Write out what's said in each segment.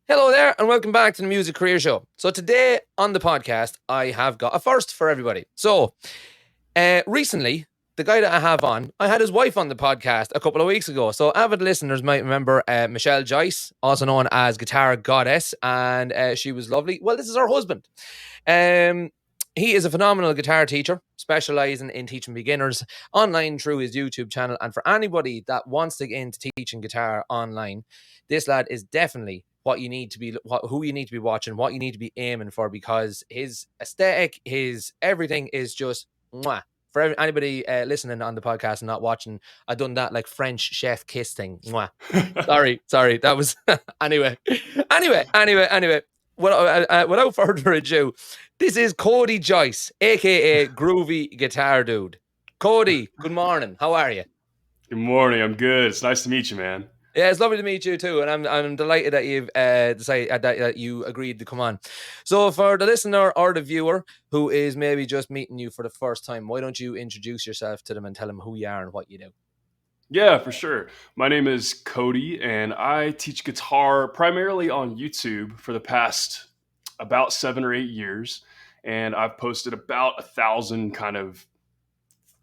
Hello there, and welcome back to the Music Career Show. So, today on the podcast, I have got a first for everybody. So, recently, the guy that I have on, I had his wife on the podcast a couple of weeks ago. So, avid listeners might remember Michelle Joyce, also known as Guitar Goddess, and she was lovely. Well, this is her husband. Um, he is a phenomenal guitar teacher, specializing in teaching beginners online through his YouTube channel. And for anybody that wants to get into teaching guitar online, this lad is definitely what you need to be, who you need to be watching, what you need to be aiming for, because his aesthetic, his everything is just mwah. For anybody listening on the podcast and not watching, I done that like French chef kiss thing. Mwah. Sorry. That was anyway. Without further ado, this is Cody Joyce, a.k.a. Groovy Guitar Dude. Cody, good morning. How are you? Good morning. I'm good. It's nice to meet you, man. Yeah, it's lovely to meet you too, and I'm delighted that you've decided that you agreed to come on. So, for the listener or the viewer who is maybe just meeting you for the first time, why don't you introduce yourself to them and tell them who you are and what you do? Yeah, for sure. My name is Cody, and I teach guitar primarily on YouTube for the past about 7 or 8 years. And I've posted about 1,000 kind of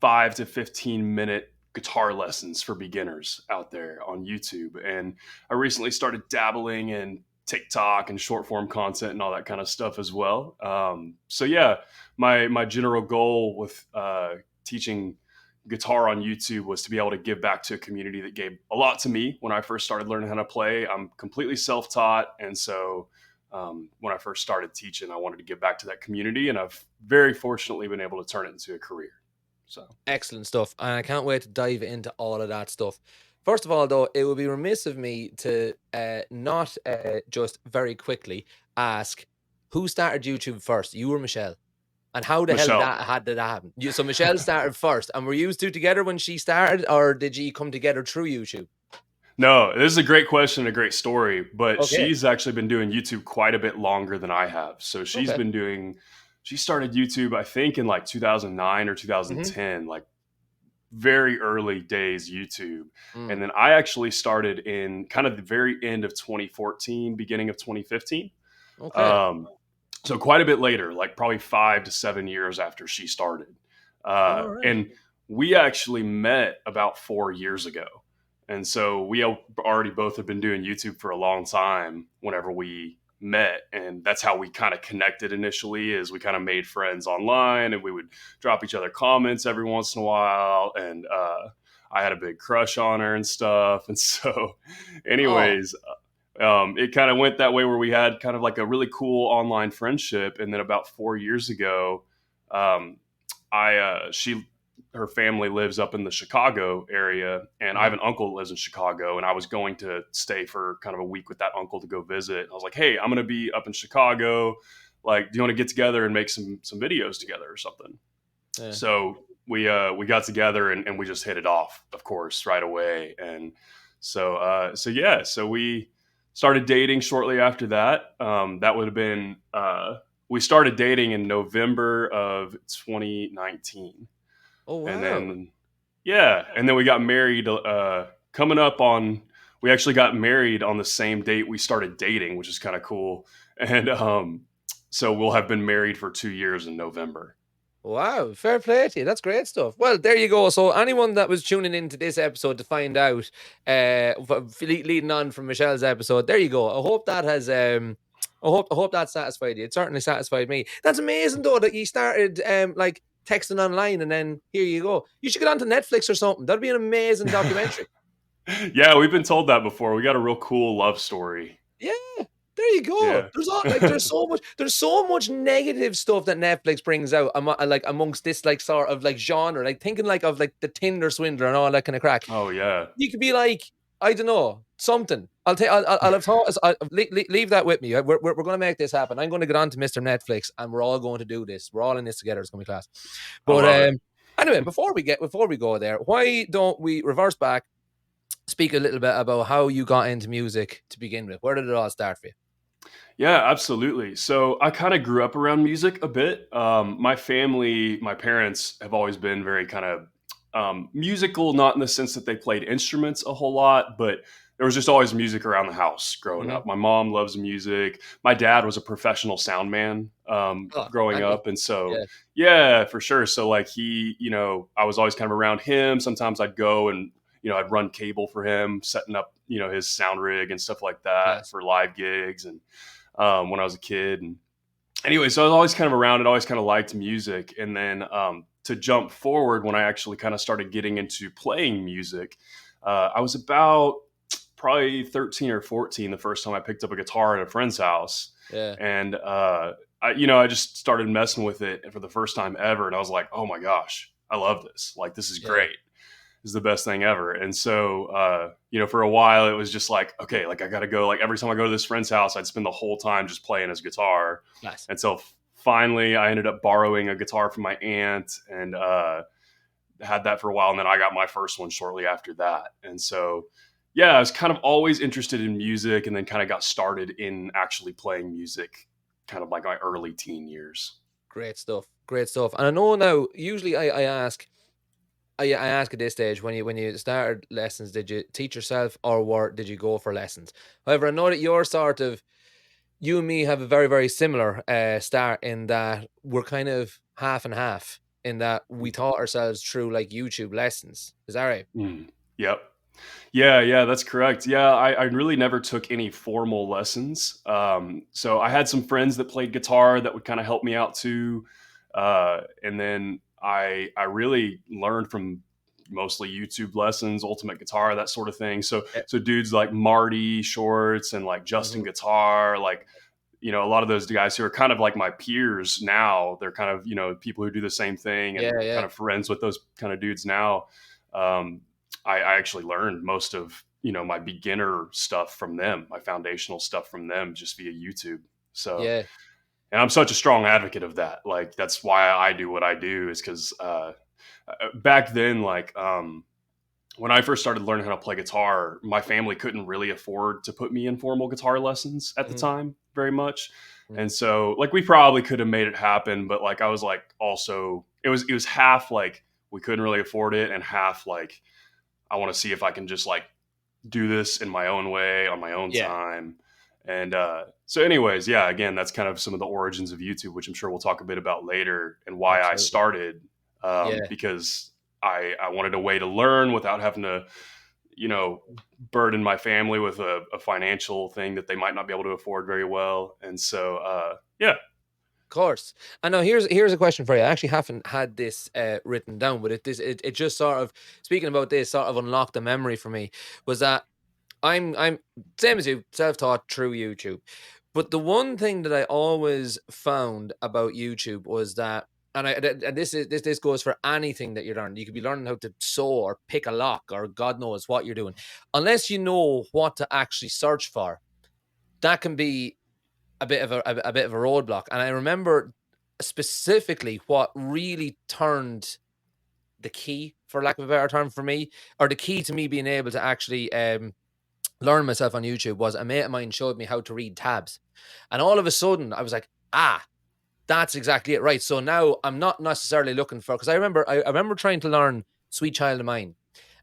5 to 15 minute guitar lessons for beginners out there on YouTube. And I recently started dabbling in TikTok and short form content and all that kind of stuff as well. So yeah, my general goal with teaching guitar on YouTube was to be able to give back to a community that gave a lot to me when I first started learning how to play. I'm completely self taught, and so when I first started teaching, I wanted to give back to that community, and I've very fortunately been able to turn it into a career. So Excellent stuff, and I can't wait to dive into all of that stuff. First of all, though, it would be remiss of me to not just very quickly ask who started YouTube first, you or Michelle? And how the hell Michelle. did that happen? So Michelle started first, and were you two together when she started, or did you come together through YouTube? No, this is a great question, a great story, but Okay, she's actually been doing YouTube quite a bit longer than I have. So okay. she started YouTube, I think, in like 2009 or Mm-hmm. 2010, like very early days YouTube. And Mm, then I actually started in kind of the very end of 2014, beginning of 2015. okay. Um, so quite a bit later, like probably 5 to 7 years after she started. All right. And we actually met about 4 years ago. And so we already both have been doing YouTube for a long time whenever we met. And that's how we kind of connected initially, is we kind of made friends online, and we would drop each other comments every once in a while. And I had a big crush on her and stuff. And so Oh, anyways, it kind of went that way where we had kind of like a really cool online friendship. And then about 4 years ago, um, she her family lives up in the Chicago area, and I have mm, an uncle that lives in Chicago, and I was going to stay for kind of a week with that uncle to go visit. I was like, hey, I'm going to be up in Chicago. Like, do you want to get together and make some videos together or something? yeah. So we got together, and we just hit it off, of course, right away. And so yeah, so we started dating shortly after that. That would have been we started dating in November of 2019, Oh, and wow. then yeah, and then we got married. Coming up on, we actually got married on the same date we started dating, which is kind of cool. And so we'll have been married for 2 years in November. Wow, fair play to you. That's great stuff. Well, there you go. So, anyone that was tuning into this episode to find out, leading on from Michelle's episode, there you go. I hope that has, I hope that satisfied you. It certainly satisfied me. That's amazing though that you started, like texting online, and then here you go. You should get onto Netflix or something. That'd be an amazing documentary. Yeah, we've been told that before. We got a real cool love story. Yeah, there you go. Yeah. There's all like there's so much negative stuff that Netflix brings out like amongst this like sort of like genre, like thinking like of like the Tinder swindler and all that kind of crack. Oh yeah. You could be like, I don't know, something. I'll have thought. Leave that with me. We're going to make this happen. I'm going to get on to Mr. Netflix, and we're all going to do this. We're all in this together. It's going to be class. I But love it. anyway, before we go there, why don't we reverse back? Speak a little bit about how you got into music to begin with. Where did it all start for you? Yeah, absolutely. So I kind of grew up around music a bit. My family, my parents have always been very kind of musical, not in the sense that they played instruments a whole lot, but there was just always music around the house growing Mm-hmm. up. My mom loves music. My dad was a professional sound man Oh, growing handy. up. And so, Yeah. yeah, for sure. So, like, he, I was always kind of around him. Sometimes I'd go and, I'd run cable for him, setting up, his sound rig and stuff like that Class. for live gigs. And when I was a kid. And anyway, so I was always kind of around it, always kind of liked music. And then to jump forward, when I actually kind of started getting into playing music, I was about probably 13 or 14 the first time I picked up a guitar at a friend's house. Yeah. And, I just started messing with it for the first time ever. And I was like, oh my gosh, I love this. Like, this is Yeah. great. Is the best thing ever. And so, for a while it was just like, okay, like I got to go. Like every time I go to this friend's house, I'd spend the whole time just playing his guitar. Class. Until finally I ended up borrowing a guitar from my aunt and had that for a while. And then I got my first one shortly after that. And so, yeah, I was kind of always interested in music and then kind of got started in actually playing music kind of like my early teen years. Great stuff. Great stuff. And I know now, usually I ask, I ask at this stage, when you started lessons, did you teach yourself did you go for lessons? However, I know that you and me have a very, very similar start in that we're kind of half and half in that we taught ourselves through like YouTube lessons. Is that right? Mm. Yep. Yeah, that's correct. Yeah, I really never took any formal lessons. So I had some friends that played guitar that would kind of help me out too. And then I really learned from mostly YouTube lessons, Ultimate Guitar, that sort of thing. So Yeah. so dudes like Marty Shorts and like Justin Mm-hmm. Guitar, like a lot of those guys who are kind of like my peers now. They're kind of people who do the same thing, and Yeah, I'm kind yeah. of friends with those kind of dudes now. Um, I actually learned most of my beginner stuff from them, my foundational stuff from them, just via YouTube. So, Yeah. and I'm such a strong advocate of that. Like that's why I do what I do, is because back then, like when I first started learning how to play guitar, my family couldn't really afford to put me in formal guitar lessons at the Mm-hmm. time very much. Mm-hmm. And so like we probably could have made it happen, but like I was like also it was half like we couldn't really afford it and half like I want to see if I can just like do this in my own way on my own Yeah. time. And so anyways, yeah, again, that's kind of some of the origins of YouTube, which I'm sure we'll talk a bit about later, and why I Absolutely. started Yeah. because I wanted a way to learn without having to burden my family with a financial thing that they might not be able to afford very well. And so yeah. Course. And now here's a question for you. I actually haven't had this written down, but it just sort of, speaking about this, sort of unlocked a memory for me. Was that I'm same as you, self-taught through YouTube. But the one thing that I always found about YouTube was that, and this goes for anything that you're learning. You could be learning how to sew or pick a lock or God knows what you're doing. Unless you know what to actually search for, that can be a bit of a roadblock. And I remember specifically what really turned the key, for lack of a better term, for me, or the key to me being able to actually learn myself on YouTube, was a mate of mine showed me how to read tabs. And all of a sudden I was like, that's exactly it. Right. So now I'm not necessarily looking for, because I remember trying to learn Sweet Child of Mine.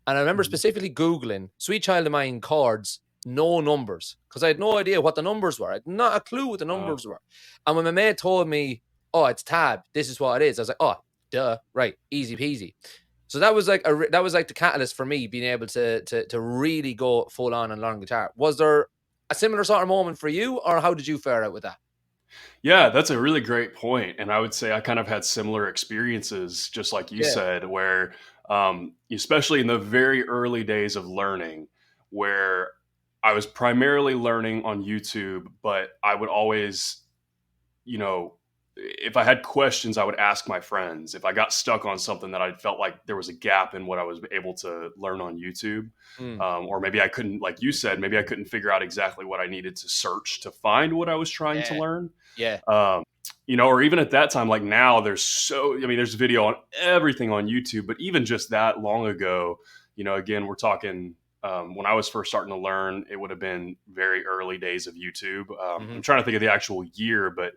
And I remember Mhm. specifically Googling Sweet Child of Mine chords, no numbers, because I had no idea what the numbers were. I had not a clue what the numbers were. And when my mate told me, oh, it's tab, this is what it is, I was like, oh, duh, right, easy peasy. So that was like that was like the catalyst for me being able to really go full on and learn guitar. Was there a similar sort of moment for you, or how did you fare out with that? Yeah, that's a really great point. And I would say I kind of had similar experiences, just like you Yeah. said, where, especially in the very early days of learning, where I was primarily learning on YouTube, but I would always, you know, if I had questions, I would ask my friends. If I got stuck on something that I felt like there was a gap in what I was able to learn on YouTube, Mm. or maybe I couldn't, like you said, maybe I couldn't figure out exactly what I needed to search to find what I was trying to Yeah. learn. Yeah. Or even at that time, like now, there's video on everything on YouTube, but even just that long ago, again, we're talking when I was first starting to learn, it would have been very early days of YouTube. Mm-hmm. I'm trying to think of the actual year, but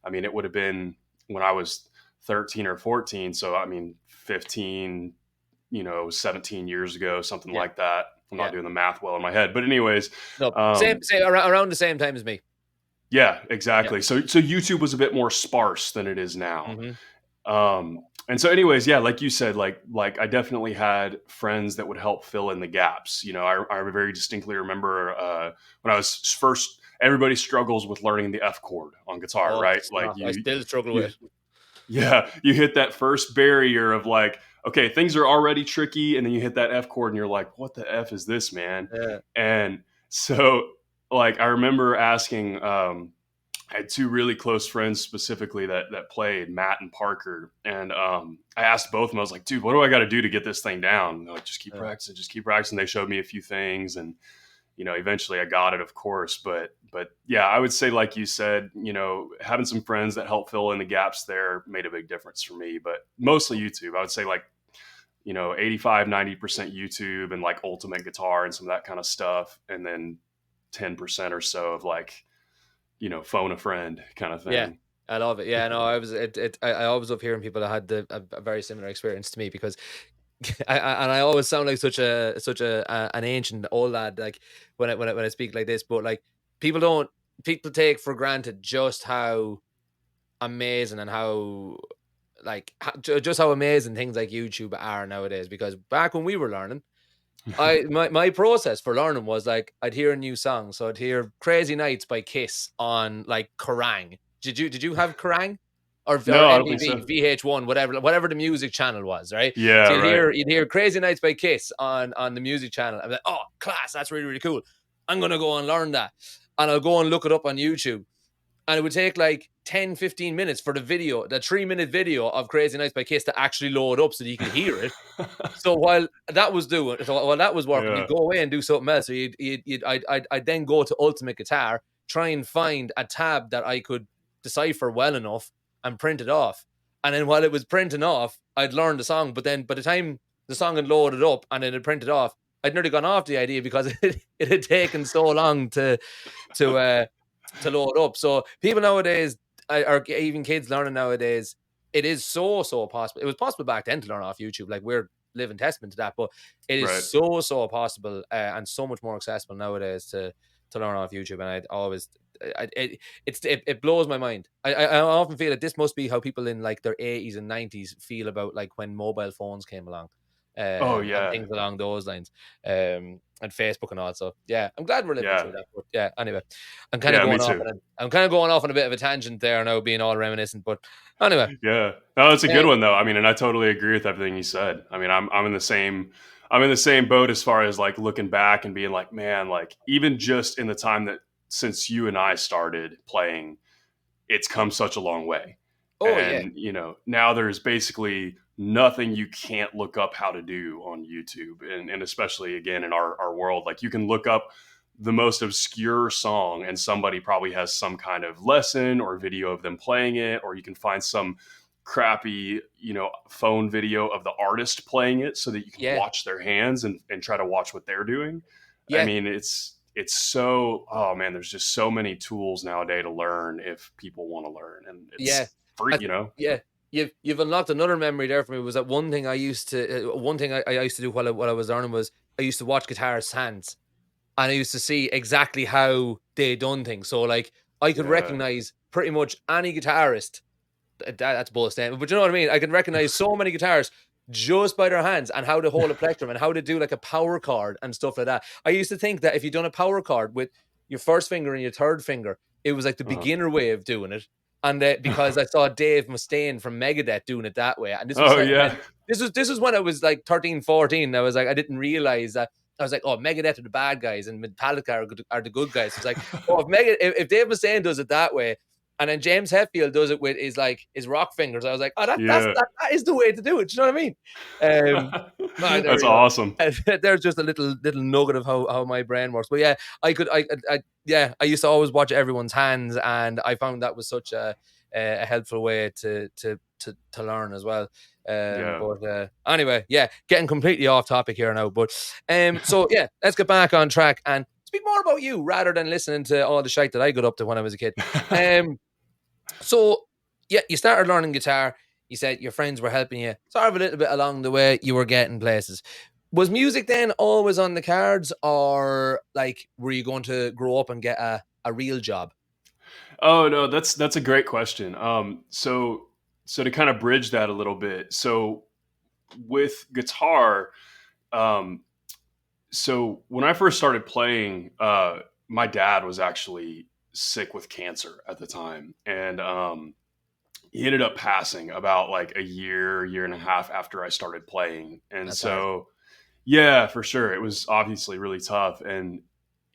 I mean, it would have been when I was 13 or 14. So, I mean, 15, 17 years ago, something Yeah. like that. I'm not Yeah. doing the math well in my head, but anyways, No, same, um, same around the same time as me. yeah, Yeah. exactly. So YouTube was a bit more sparse than it is now. Hmm. And so anyways, yeah, like you said, like I definitely had friends that would help fill in the gaps. I very distinctly remember when I was first, everybody struggles with learning the F chord on guitar, Oh, right? Like stop. I still struggle with you it. yeah, you hit that first barrier of like, okay, things are already tricky, and then you hit that F chord and you're like, what the F is this, man? Yeah. And so like I remember asking I had two really close friends specifically that played, Matt and Parker, and I asked both of them. I was like, "Dude, what do I got to do to get this thing down?" And they're like, "Just keep Yeah. practicing, just keep practicing." They showed me a few things, and eventually I got it, of course. But yeah, I would say, like you said, having some friends that help fill in the gaps there made a big difference for me. But mostly YouTube. I would say like 85-90% YouTube and like Ultimate Guitar and some of that kind of stuff, and then 10% or so of like phone a friend kind of Yeah, thing. I love it. Yeah, no, I was I always love hearing people that had a very similar experience to me because and I always sound like such a an ancient old lad like when I speak like this, but like people don't people take for granted just how amazing and how like just how amazing things like YouTube are nowadays. Because back when we were learning, my process for learning was like I'd hear a new song. So I'd hear Crazy Nights by Kiss on like Kerrang. Did you have Kerrang? Or No, I don't think MTV, so. VH1, whatever the music channel was, right? So Yeah, right. you'd hear Crazy Nights by Kiss on the music channel. I'm like, oh, class, that's really, really cool. I'm gonna go and learn that. And I'll go and look it up on YouTube. And it would take like 10, 15 minutes for the 3-minute video of Crazy Nights by Kiss to actually load up so that you could hear it. So while that was working, you'd Yeah, go away and do something else. So I'd then go to Ultimate Guitar, try and find a tab that I could decipher well enough and print it off. And then while it was printing off, I'd learn the song. But then by the time the song had loaded up and then it printed off, I'd nearly gone off the idea because it had taken so long to uh to load up. So people nowadays, or even kids learning nowadays, it is so possible. It was possible back then to learn off YouTube. Like we're living testament to that, but it is right. so possible and so much more accessible nowadays to learn off YouTube. And I always, it blows my mind. I often feel that this must be how people in like their 80s and 90s feel about like when mobile phones came along. Oh And yeah, things along those lines, and Facebook and all. So yeah, I'm glad we're living yeah, through that. But yeah, anyway, yeah. Me too. I'm kind of going off on a bit of a tangent there now, being all reminiscent. But anyway, Yeah, no, it's a uh, good one though. I mean, and I totally agree with everything you said. I mean, I'm in the same boat as far as like looking back and being like, man, like even just in the time that since you and I started playing, it's come such a long way. oh yeah, And, now there's basically nothing you can't look up how to do on YouTube. And especially again in our world, like you can look up the most obscure song and somebody probably has some kind of lesson or video of them playing it, or you can find some crappy, phone video of the artist playing it so that you can yeah, watch their hands and try to watch what they're doing. I yeah, mean, it's so, oh man, there's just so many tools nowadays to learn if people want to learn, and yeah. it's free, Yeah, you've unlocked another memory there for me. Was that one thing I used to one thing I used to do while I was learning was I used to watch guitarists' hands. And I used to see exactly how they done things. So like I could Yeah. recognize pretty much any guitarist. That's a bold statement, but you know what I mean. I can recognize so many guitarists just by their hands and how to hold a plectrum and how to do like a power chord and stuff like that. I used to think that if you done a power chord with your first finger and your third finger, it was like the Uh-huh. beginner way of doing it. And because I saw Dave Mustaine from Megadeth doing it that way, and this was Oh like yeah. this was when I was like 13, 14. I was like, I didn't realize that. I was like, oh, Megadeth are the bad guys and Metallica are the good guys. It's like, oh, if Dave Mustaine does it that way, and then James Hetfield does it with his rock fingers. I was like, oh, Yeah. that is the way to do it. Do you know what I mean? There That's you go. awesome. There's just a little nugget of how my brain works. But yeah, yeah, I used to always watch everyone's hands, and I found that was such a helpful way to learn as well. Yeah. But anyway, yeah, getting completely off topic here now. But so yeah, let's get back on track and speak more about you rather than listening to all the shite that I got up to when I was a kid. Um, so yeah, you started learning guitar. You said your friends were helping you sort of a little bit along the way. You were getting places. Was music then always on the cards, or like were you going to grow up and get a real job? Oh no, that's a great question. So to kind of bridge that a little bit, so with guitar, um, so when I first started playing, my dad was actually sick with cancer at the time, and he ended up passing about like a year and a half after I started playing. And That's hard. so, yeah, for sure, it was obviously really tough. And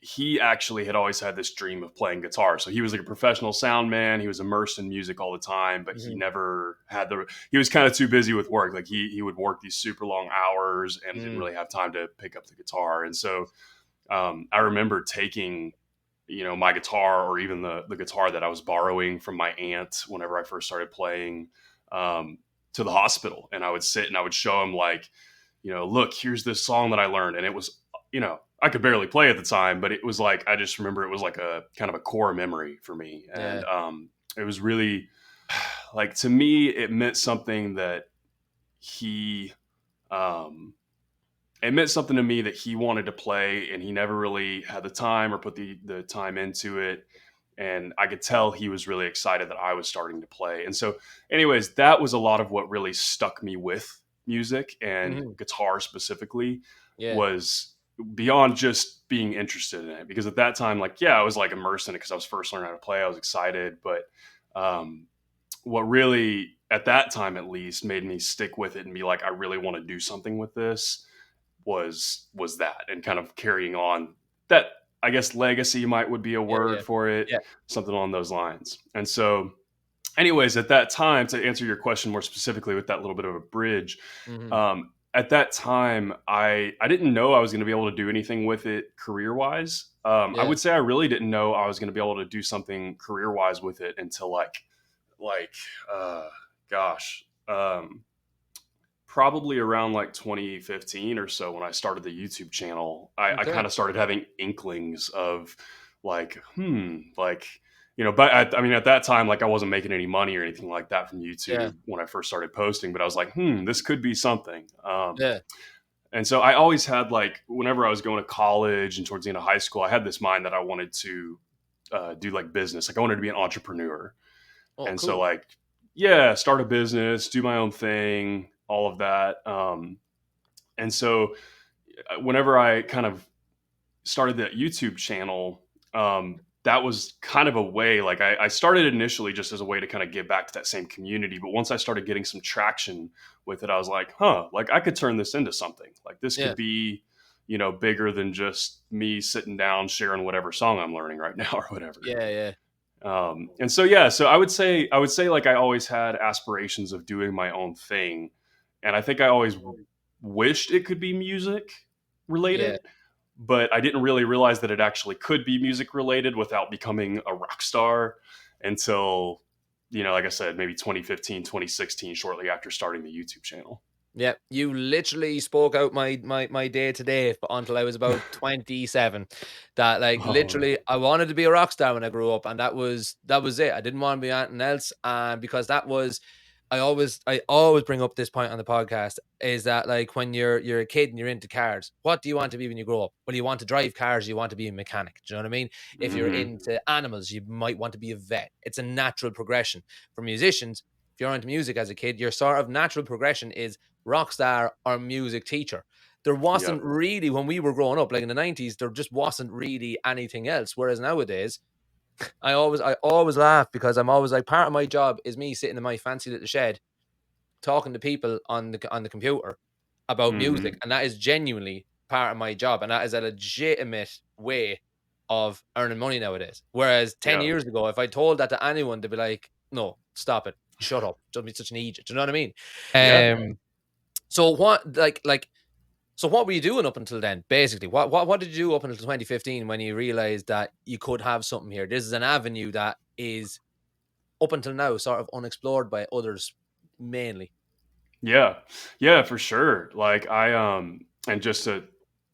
he actually had always had this dream of playing guitar. So he was like a professional sound man. He was immersed in music all the time, but he Hmm. never had he was kind of too busy with work. Like he would work these super long hours and didn't Mm. really have time to pick up the guitar. And so I remember taking, my guitar, or even the guitar that I was borrowing from my aunt whenever I first started playing, um, to the hospital, and I would sit and I would show him, like, look, here's this song that I learned, and it was, I could barely play at the time, but it was like, I just remember it was like a kind of a core memory for me, and Yeah. it was really like, to me, it meant something that he. Um, it meant something to me that he wanted to play, and he never really had the time or put the time into it. And I could tell he was really excited that I was starting to play. And so, anyways, that was a lot of what really stuck me with music and Hmm. guitar specifically, Yeah. was beyond just being interested in it. Because at that time, like, yeah, I was like immersed in it because I was first learning how to play. I was excited. But um, what really, at that time at least, made me stick with it and be like, I really want to do something with this, was that, and kind of carrying on that, I guess legacy might would be a Yeah. word Yeah. for it, Yeah. something along those lines. And so, anyways, at that time, to answer your question more specifically with that little bit of a bridge, Hmm. at that time, I didn't know I was going to be able to do anything with it career wise. I Yeah. would say I really didn't know I was going to be able to do something career wise with it until like uh gosh probably around like 2015 or so, when I started the YouTube channel. I Okay. kind of started having inklings of like, like, but I mean, at that time, like, I wasn't making any money or anything like that from Yeah. YouTube when I first started posting, but I was like, this could be something. Yeah. And so I always had, like, whenever I was going to college and towards the end of high school, I had this mind that I wanted to do like business. Like, I wanted to be an entrepreneur. Oh, And so, cool. like, yeah, start a business, do my own thing, all of that. And so whenever I kind of started that YouTube channel, that was kind of a way, like, I started initially just as a way to kind of give back to that same community. But once I started getting some traction with it, I was like, like, I could turn this into something. Like, this Yeah. could be, bigger than just me sitting down sharing whatever song I'm learning right now or whatever. Yeah. Yeah. And so, yeah, so I would say like, I always had aspirations of doing my own thing, and I think I always wished it could be music Yeah. related, but I didn't really realize that it actually could be music related without becoming a rock star until, like I said, maybe 2015, 2016, shortly after starting the YouTube channel. Yeah, you literally spoke out my day to day until I was about 27. That like Oh, literally I wanted to be a rock star when I grew up, and that was it. I didn't want to be anything else. And because that was I always bring up this point on the podcast, is that like when you're a kid and you're into cars, what do you want to be when you grow up? Well, you want to drive cars, you want to be a mechanic. Do you know what I mean? If you're hmm, into animals, you might want to be a vet. It's a natural progression. For musicians, if you're into music as a kid, your sort of natural progression is rock star or music teacher. There wasn't yep, really, when we were growing up, like in the 90s, there just wasn't really anything else. Whereas nowadays, I always laugh because I'm always like, part of my job is me sitting in my fancy little shed talking to people on the computer about music, hmm, and that is genuinely part of my job, and that is a legitimate way of earning money nowadays. Whereas 10 yeah, years ago, if I told that to anyone, they'd be like, "No, stop it, shut up, don't be such an idiot." Do you know what I mean? yeah. So what were you doing up until then? Basically, what did you do up until 2015 when you realized that you could have something here? This is an avenue that is up until now sort of unexplored by others mainly. Yeah. Yeah, for sure. Like, and just to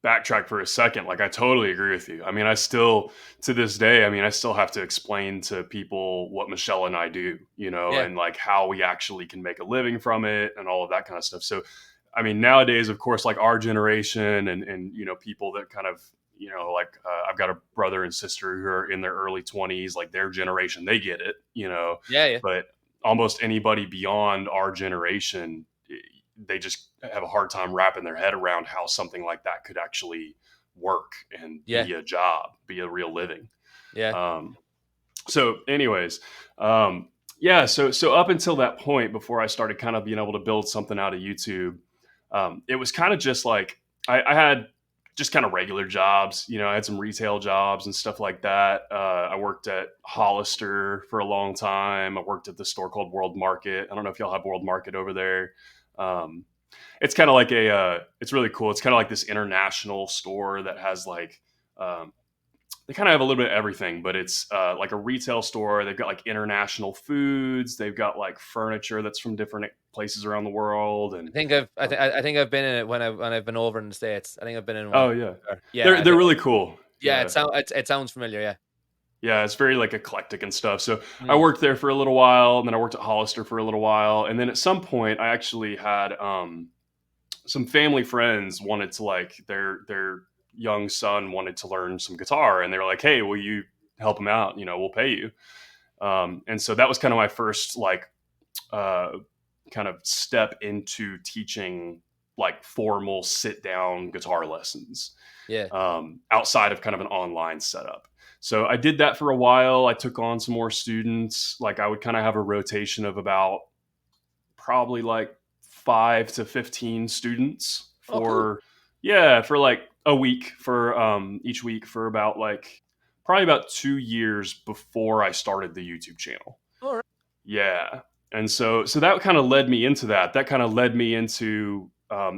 backtrack for a second, like, I totally agree with you. I mean, I still, to this day, I mean, I still have to explain to people what Michelle and I do, Yeah. and like how we actually can make a living from it and all of that kind of stuff. So I mean, nowadays, of course, like our generation and people that kind of, like I've got a brother and sister who are in their early 20s, like their generation, they get it. Yeah, yeah, But almost anybody beyond our generation, they just have a hard time wrapping their head around how something like that could actually work and yeah, be a job, be a real living. yeah. Um, so anyways, yeah, so up until that point, before I started kind of being able to build something out of YouTube, it was kind of just like I had just kind of regular jobs. I had some retail jobs and stuff like that. I worked at Hollister for a long time. I worked at the store called World Market. I don't know if y'all have World Market over there. Um, it's kind of like it's really cool. It's kind of like this international store that has like um, they kind of have a little bit of everything, but it's like a retail store. They've got like international foods. They've got like furniture that's from different places around the world. And I think I've been in it when I've been over in the States. I think I've been in one. oh yeah, Yeah, they're really cool. yeah. Yeah, It sounds familiar. Yeah. yeah, it's very like eclectic and stuff. So I Mm. worked there for a little while, and then I worked at Hollister for a little while, and then at some point I actually had some family friends wanted to like their young son wanted to learn some guitar, and they were like, "Hey, will you help him out? We'll pay you." And so that was kind of my first like uh, kind of step into teaching like formal sit down guitar lessons Yeah. outside of kind of an online setup. So I did that for a while. I took on some more students. Like I would kind of have a rotation of about probably like 5 to 15 students Oh, cool. for like a week for each week for about like probably about 2 years before I started the YouTube channel. All right. Yeah. And so that kind of led me into that. That kind of led me into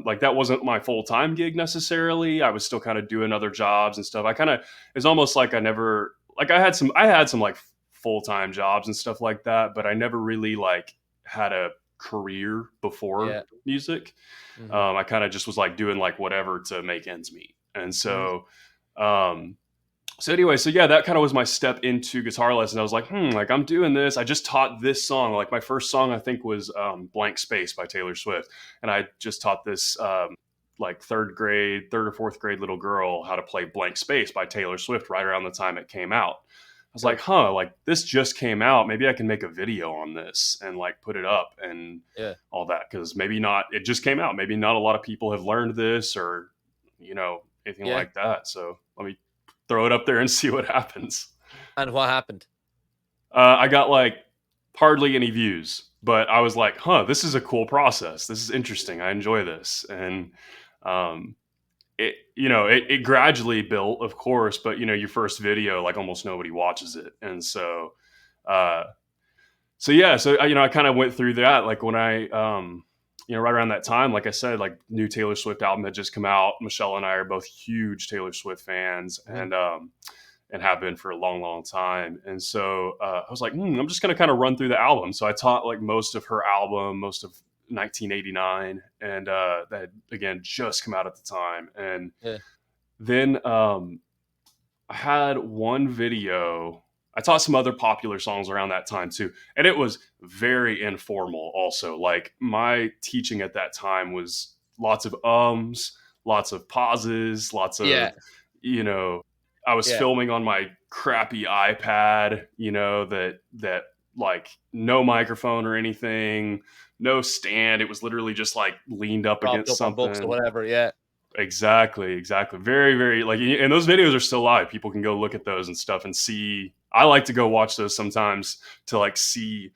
like that wasn't my full time gig necessarily. I was still kind of doing other jobs and stuff. I kind of it's almost like I never like I had some like full time jobs and stuff like that, but I never really like had a career before Yeah. music. Hmm. I kind of just was like doing like whatever to make ends meet. And Hmm. um, so anyway, so yeah, that kind of was my step into guitar lessons. I was like, like I'm doing this. I just taught this song. Like my first song, I think was "Blank Space" by Taylor Swift, and I just taught this like third or fourth grade little girl how to play "Blank Space" by Taylor Swift right around the time it came out. I was Cool. like, like this just came out. Maybe I can make a video on this and like put it up and Yeah. all that because maybe not. It just came out. Maybe not a lot of people have learned this or anything Yeah. like that. So let me throw it up there and see what happens. And what happened? I got like hardly any views, but I was like, this is a cool process. This is interesting. I enjoy this. And um, it gradually built, of course, but your first video, like almost nobody watches it. And uh, yeah, so I kind of went through that. Like when right around that time, like I said, like new Taylor Swift album had just come out. Michelle and I are both huge Taylor Swift fans, Hmm. and have been for a long, long time. And so I was like, I'm just going to kind of run through the album. So I taught like most of her album, most of 1989, and that had, again just come out at the time. And Yeah. then I had one video. I taught some other popular songs around that time too, and it was very informal. Also, like my teaching at that time was lots of lots of pauses, lots Yeah. of you know I was Yeah. filming on my crappy iPad, that like no microphone or anything, no stand. It was literally just like leaned up Propped against up on books or something. whatever. Yeah. Exactly, exactly. Very, very like, and those videos are still live. People can go look at those and stuff and see. I like to go watch those sometimes to like see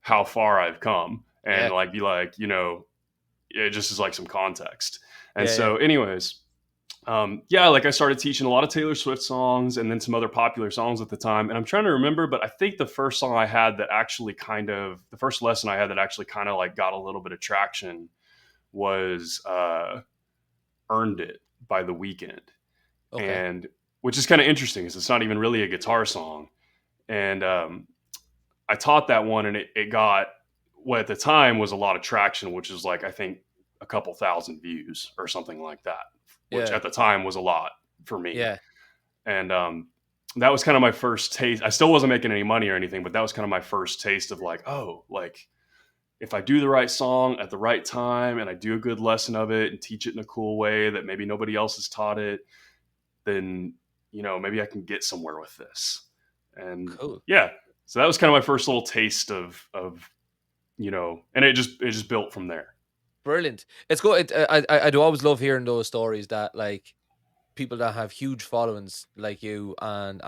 how far I've come and Yeah. like be like, it just is like some context. And Yeah. Yeah. so, anyways, yeah, like I started teaching a lot of Taylor Swift songs and then some other popular songs at the time. And I'm trying to remember, but I think the first song I had that actually the first lesson I had that actually kind of like got a little bit of traction was Earned It by The Weeknd. Okay. And which is kind of interesting because it's not even really a guitar song. And I taught that one and it got what at the time was a lot of traction, which is like, I think a couple thousand views or something like that, which Yeah. at the time was a lot for me. Yeah. And that was kind of my first taste. I still wasn't making any money or anything, but that was kind of my first taste of like, oh, like if I do the right song at the right time and I do a good lesson of it and teach it in a cool way that maybe nobody else has taught it, then, maybe I can get somewhere with this. And Cool. yeah, so that was kind of my first little taste of, and it just built from there. Brilliant. It's good. I do always love hearing those stories that like people that have huge followings like you and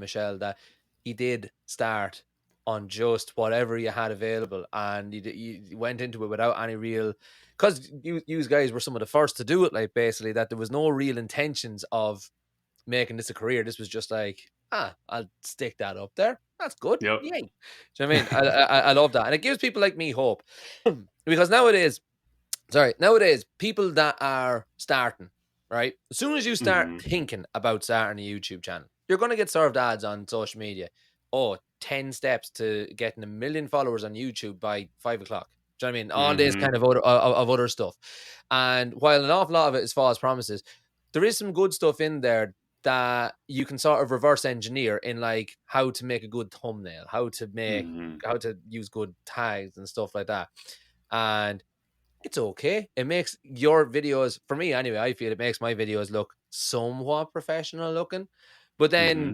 Michelle, that he did start on just whatever you had available, and you went into it without any real, because you guys were some of the first to do it, like basically that there was no real intentions of making this a career. This was just like, I'll stick that up there. That's good. Yep. Yay. Do you know what I mean? I love that. And it gives people like me hope. Because nowadays, people that are starting, right? As soon as you start Hmm. thinking about starting a YouTube channel, you're going to get served ads on social media. Oh, 10 steps to getting 1 million followers on YouTube by 5 o'clock. Do you know what I mean? All this Hmm. kind of other stuff. And while an awful lot of it is false promises, there is some good stuff in there that you can sort of reverse engineer in, like how to make a good thumbnail, Hmm. how to use good tags and stuff like that. And it's okay. It makes your videos, for me anyway, I feel it makes my videos look somewhat professional looking. But then Hmm.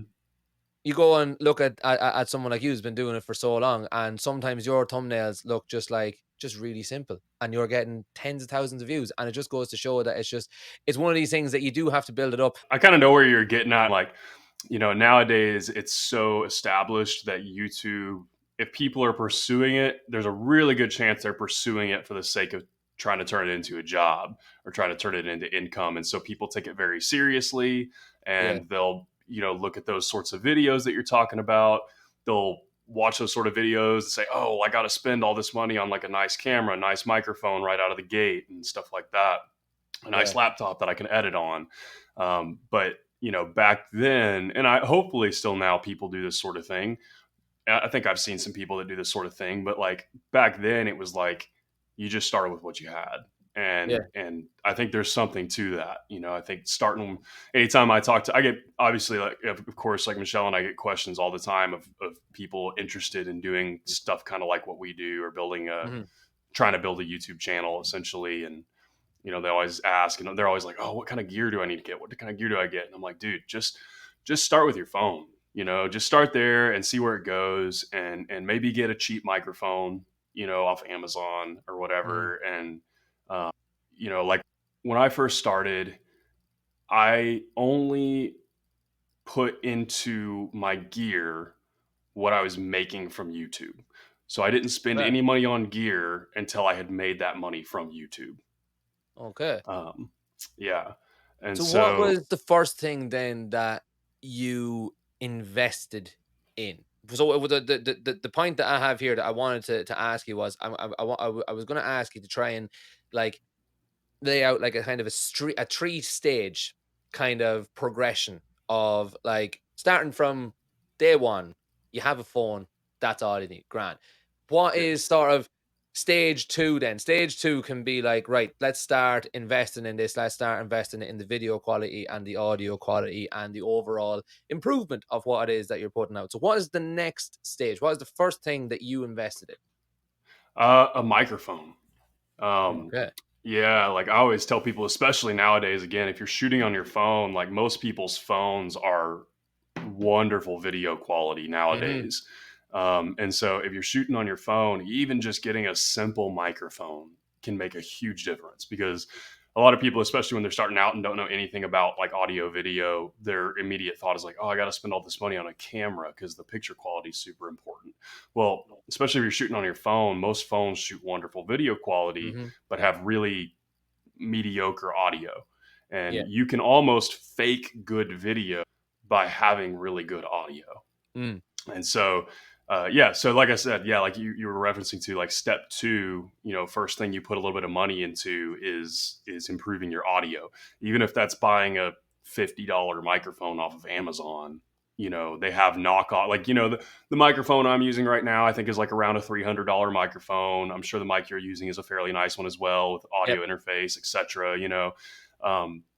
you go and look at someone like you who's been doing it for so long, and sometimes your thumbnails look just really simple, and you're getting tens of thousands of views, and it just goes to show that it's one of these things that you do have to build it up. I kind of know where you're getting at. Like, nowadays it's so established that YouTube, if people are pursuing it, there's a really good chance they're pursuing it for the sake of trying to turn it into a job or trying to turn it into income. And so people take it very seriously, Yeah. and they'll, look at those sorts of videos that you're talking about. They'll watch those sort of videos and say, oh, I got to spend all this money on like a nice camera, a nice microphone right out of the gate and stuff like that. A nice Yeah. laptop that I can edit on. But back then, and I hopefully still now people do this sort of thing. I think I've seen some people that do this sort of thing, but like back then, it was like you just started with what you had, Yeah. and I think there's something to that. I think starting anytime I get obviously like of course like Michelle and I get questions all the time of people interested in doing stuff kind of like what we do or Hmm. trying to build a YouTube channel essentially. And they always ask, and they're always like, "Oh, what kind of gear do I need to get? What kind of gear do I get?" And I'm like, "Dude, just start with your phone. Just start there and see where it goes, and maybe get a cheap microphone, off Amazon or Hmm. whatever." And like when I first started, I only put into my gear what I was making from YouTube. So I didn't spend Okay. any money on gear until I had made that money from YouTube. Okay. Um, yeah. And So what so was the first thing then that you invested in? So the point that I have here that I wanted to ask you was, I was going to ask you to try and like lay out like a kind of a 3 stage kind of progression of like starting from day one. You have a phone, that's all you need. Grand. What is yes. sort of stage two then? Stage two can be like, right, let's start investing in this. Let's start investing in the video quality and the audio quality and the overall improvement of what it is that you're putting out. So, what is the next stage? What is the first thing that you invested A microphone. in? Um, Okay. yeah, like I always tell people, especially nowadays, again, if you're shooting on your phone, like most people's phones are wonderful video quality Hmm. nowadays. And so if you're shooting on your phone, even just getting a simple microphone can make a huge difference because a lot of people, especially when they're starting out and don't know anything about like audio video, their immediate thought is like, oh, I got to spend all this money on a camera because the picture quality is super important. Well, especially if you're shooting on your phone, most phones shoot wonderful video quality, Hmm. but have really mediocre audio. And Yeah. you can almost fake good video by having really good audio. Mm. And so, yeah, so like I said, yeah, like you were referencing to like step two, first thing you put a little bit of money into is improving your audio. Even if that's buying a $50 microphone off of Amazon, they have knockoff, like, the microphone I'm using right now, I think is like around a $300 microphone. I'm sure the mic you're using is a fairly nice one as well with Yep. audio interface, etc.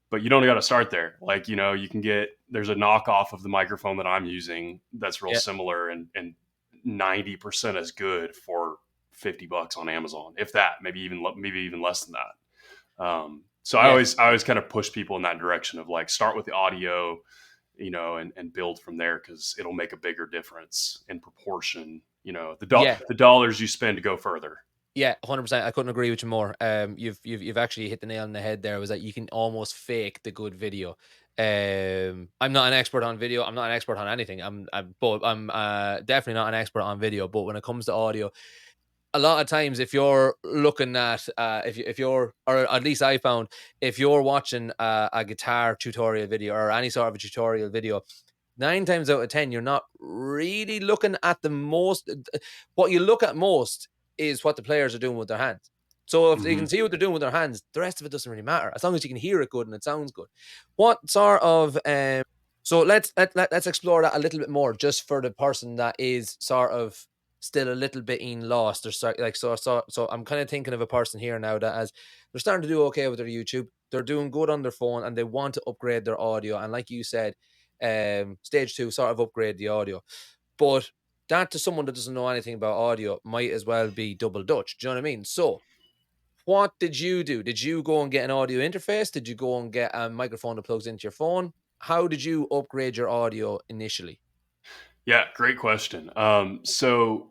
But you don't got to start there. Like, you can there's a knockoff of the microphone that I'm using that's real Yeah. similar and 90% as good for $50 on Amazon, if that, maybe even less than that. So I Yeah. always kind of push people in that direction of like start with the audio, and build from there, because it'll make a bigger difference in proportion. Yeah. The dollars you spend to go further. Yeah, 100%. I couldn't agree with you more. You've actually hit the nail on the head there. Was that you can almost fake the good video. I'm not an expert on video. I'm not an expert on anything. I'm definitely not an expert on video. But when it comes to audio, a lot of times, if you're looking at, if you're, or at least I found, if you're watching a guitar tutorial video or any sort of a tutorial video, 9 times out of 10, you're not really looking at the most. What you look at most is what the players are doing with their hands. So if they Mm-hmm. can see what they're doing with their hands, the rest of it doesn't really matter as long as you can hear it good and it sounds good. What sort of so let's explore that a little bit more, just for the person that is sort of still a little bit in lost, or so I'm kind of thinking of a person here now that as they're starting to do okay with their YouTube, they're doing good on their phone, and they want to upgrade their audio. And like you said, stage 2, sort of upgrade the audio. But that, to someone that doesn't know anything about audio, might as well be double Dutch. Do you know what I mean? So what did you do? Did you go and get an audio interface? Did you go and get a microphone that plugs into your phone? How did you upgrade your audio initially? Yeah, great question. So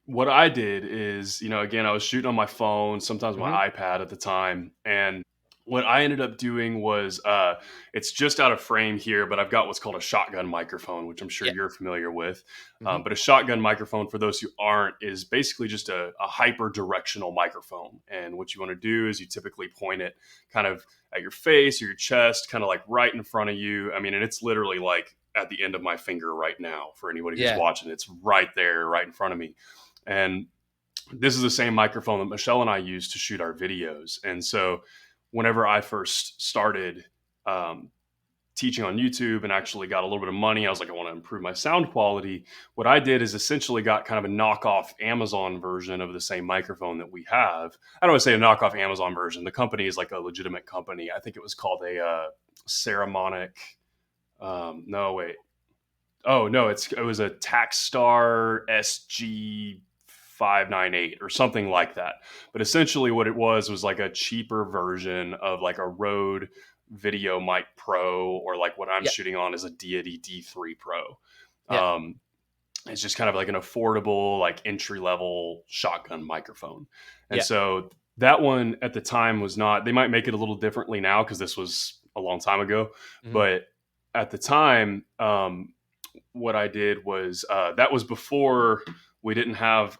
what I did is, again, I was shooting on my phone, sometimes Mm-hmm. my iPad at the time. And what I ended up doing was, it's just out of frame here, but I've got what's called a shotgun microphone, which I'm sure Yeah. you're familiar with. Mm-hmm. But a shotgun microphone, for those who aren't, is basically just a hyper directional microphone. And what you want to do is you typically point it kind of at your face or your chest, kind of like right in front of you. I mean, and it's literally like at the end of my finger right now for anybody who's Yeah. watching. It's right there, right in front of me. And this is the same microphone that Michelle and I use to shoot our videos. And so whenever I first started um, teaching on YouTube and actually got a little bit of money, I was like, I want to improve my sound quality. What I did is essentially got kind of a knockoff Amazon version of the same microphone that we have. I don't want to say a knockoff Amazon version. The company is like a legitimate company. I think it was called a Ceramonic. No, wait. Oh no, it was a Taxstar SG 598 or something like that. But essentially, what it was like a cheaper version of like a Rode Video Mic Pro, or like what I'm Yeah. shooting on is a Deity D3 Pro. Yeah. Um, it's just kind of like an affordable, like entry level shotgun microphone. And Yeah. so that one at the time was not. They might make it a little differently now because this was a long time ago, Mm-hmm. but at the time, what I did was that was before we didn't have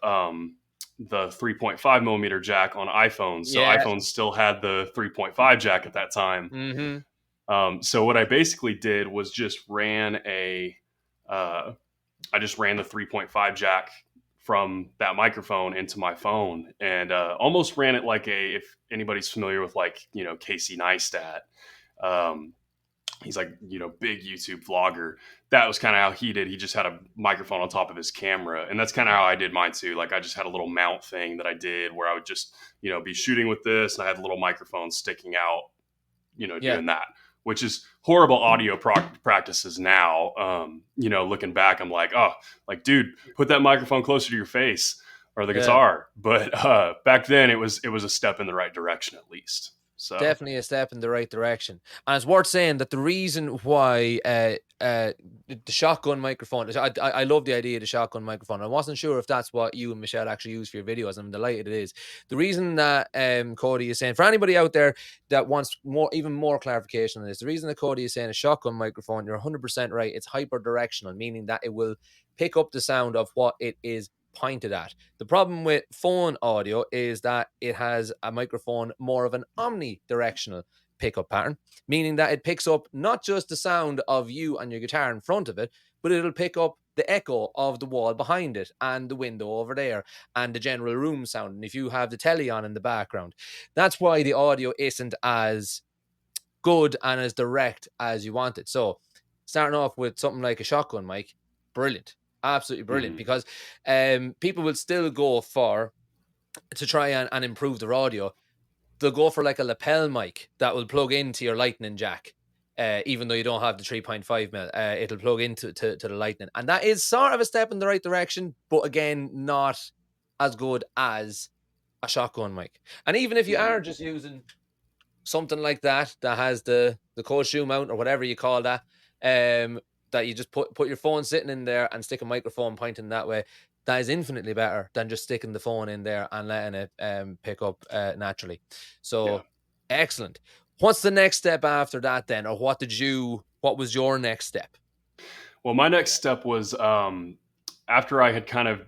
the 3.5 millimeter jack on iPhones. So Yeah. iPhones still had the 3.5 jack at that time. Mm-hmm. So what I basically did was just I just ran the 3.5 jack from that microphone into my phone, and almost ran it like if anybody's familiar with like, Casey Neistat. Um, he's like, big YouTube vlogger. That was kind of how he did. He just had a microphone on top of his camera. And that's kind of how I did mine too. Like I just had a little mount thing that I did where I would just, be shooting with this, and I had a little microphone sticking out, Yeah. doing that, which is horrible audio practices now. Looking back, I'm like, oh, like, dude, put that microphone closer to your face or the Yeah. guitar. But back then it was a step in the right direction at least. So Definitely a step in the right direction. And it's worth saying that the reason why the shotgun microphone, I love the idea of the shotgun microphone. I wasn't sure if that's what you and Michelle actually use for your videos. I'm delighted it is. The reason that Cody is saying, for anybody out there that wants even more clarification on this, the reason that Cody is saying a shotgun microphone, you're 100% right. It's hyper directional, meaning that it will pick up the sound of what it is pointed at. The problem with phone audio is that it has a microphone more of an omnidirectional pickup pattern, meaning that it picks up not just the sound of you and your guitar in front of it, but it'll pick up the echo of the wall behind it and the window over there and the general room sound. And if you have the telly on in the background, that's why the audio isn't as good and as direct as you want it. So starting off with something like a shotgun mic, brilliant. Absolutely brilliant, because people will still go for to try and improve their audio. They'll go for like a lapel mic that will plug into your lightning jack. Even though you don't have the 3.5 mil, it'll plug into the lightning, and that is sort of a step in the right direction, but again, not as good as a shotgun mic. And even if you Mhm. are just using something like that that has the cold shoe mount or whatever you call that, that you just put your phone sitting in there and stick a microphone pointing that way, that is infinitely better than just sticking the phone in there and letting it pick up naturally. Yeah. So excellent. What's the next step after that then, or what was your next step? Well, my next step was after I had kind of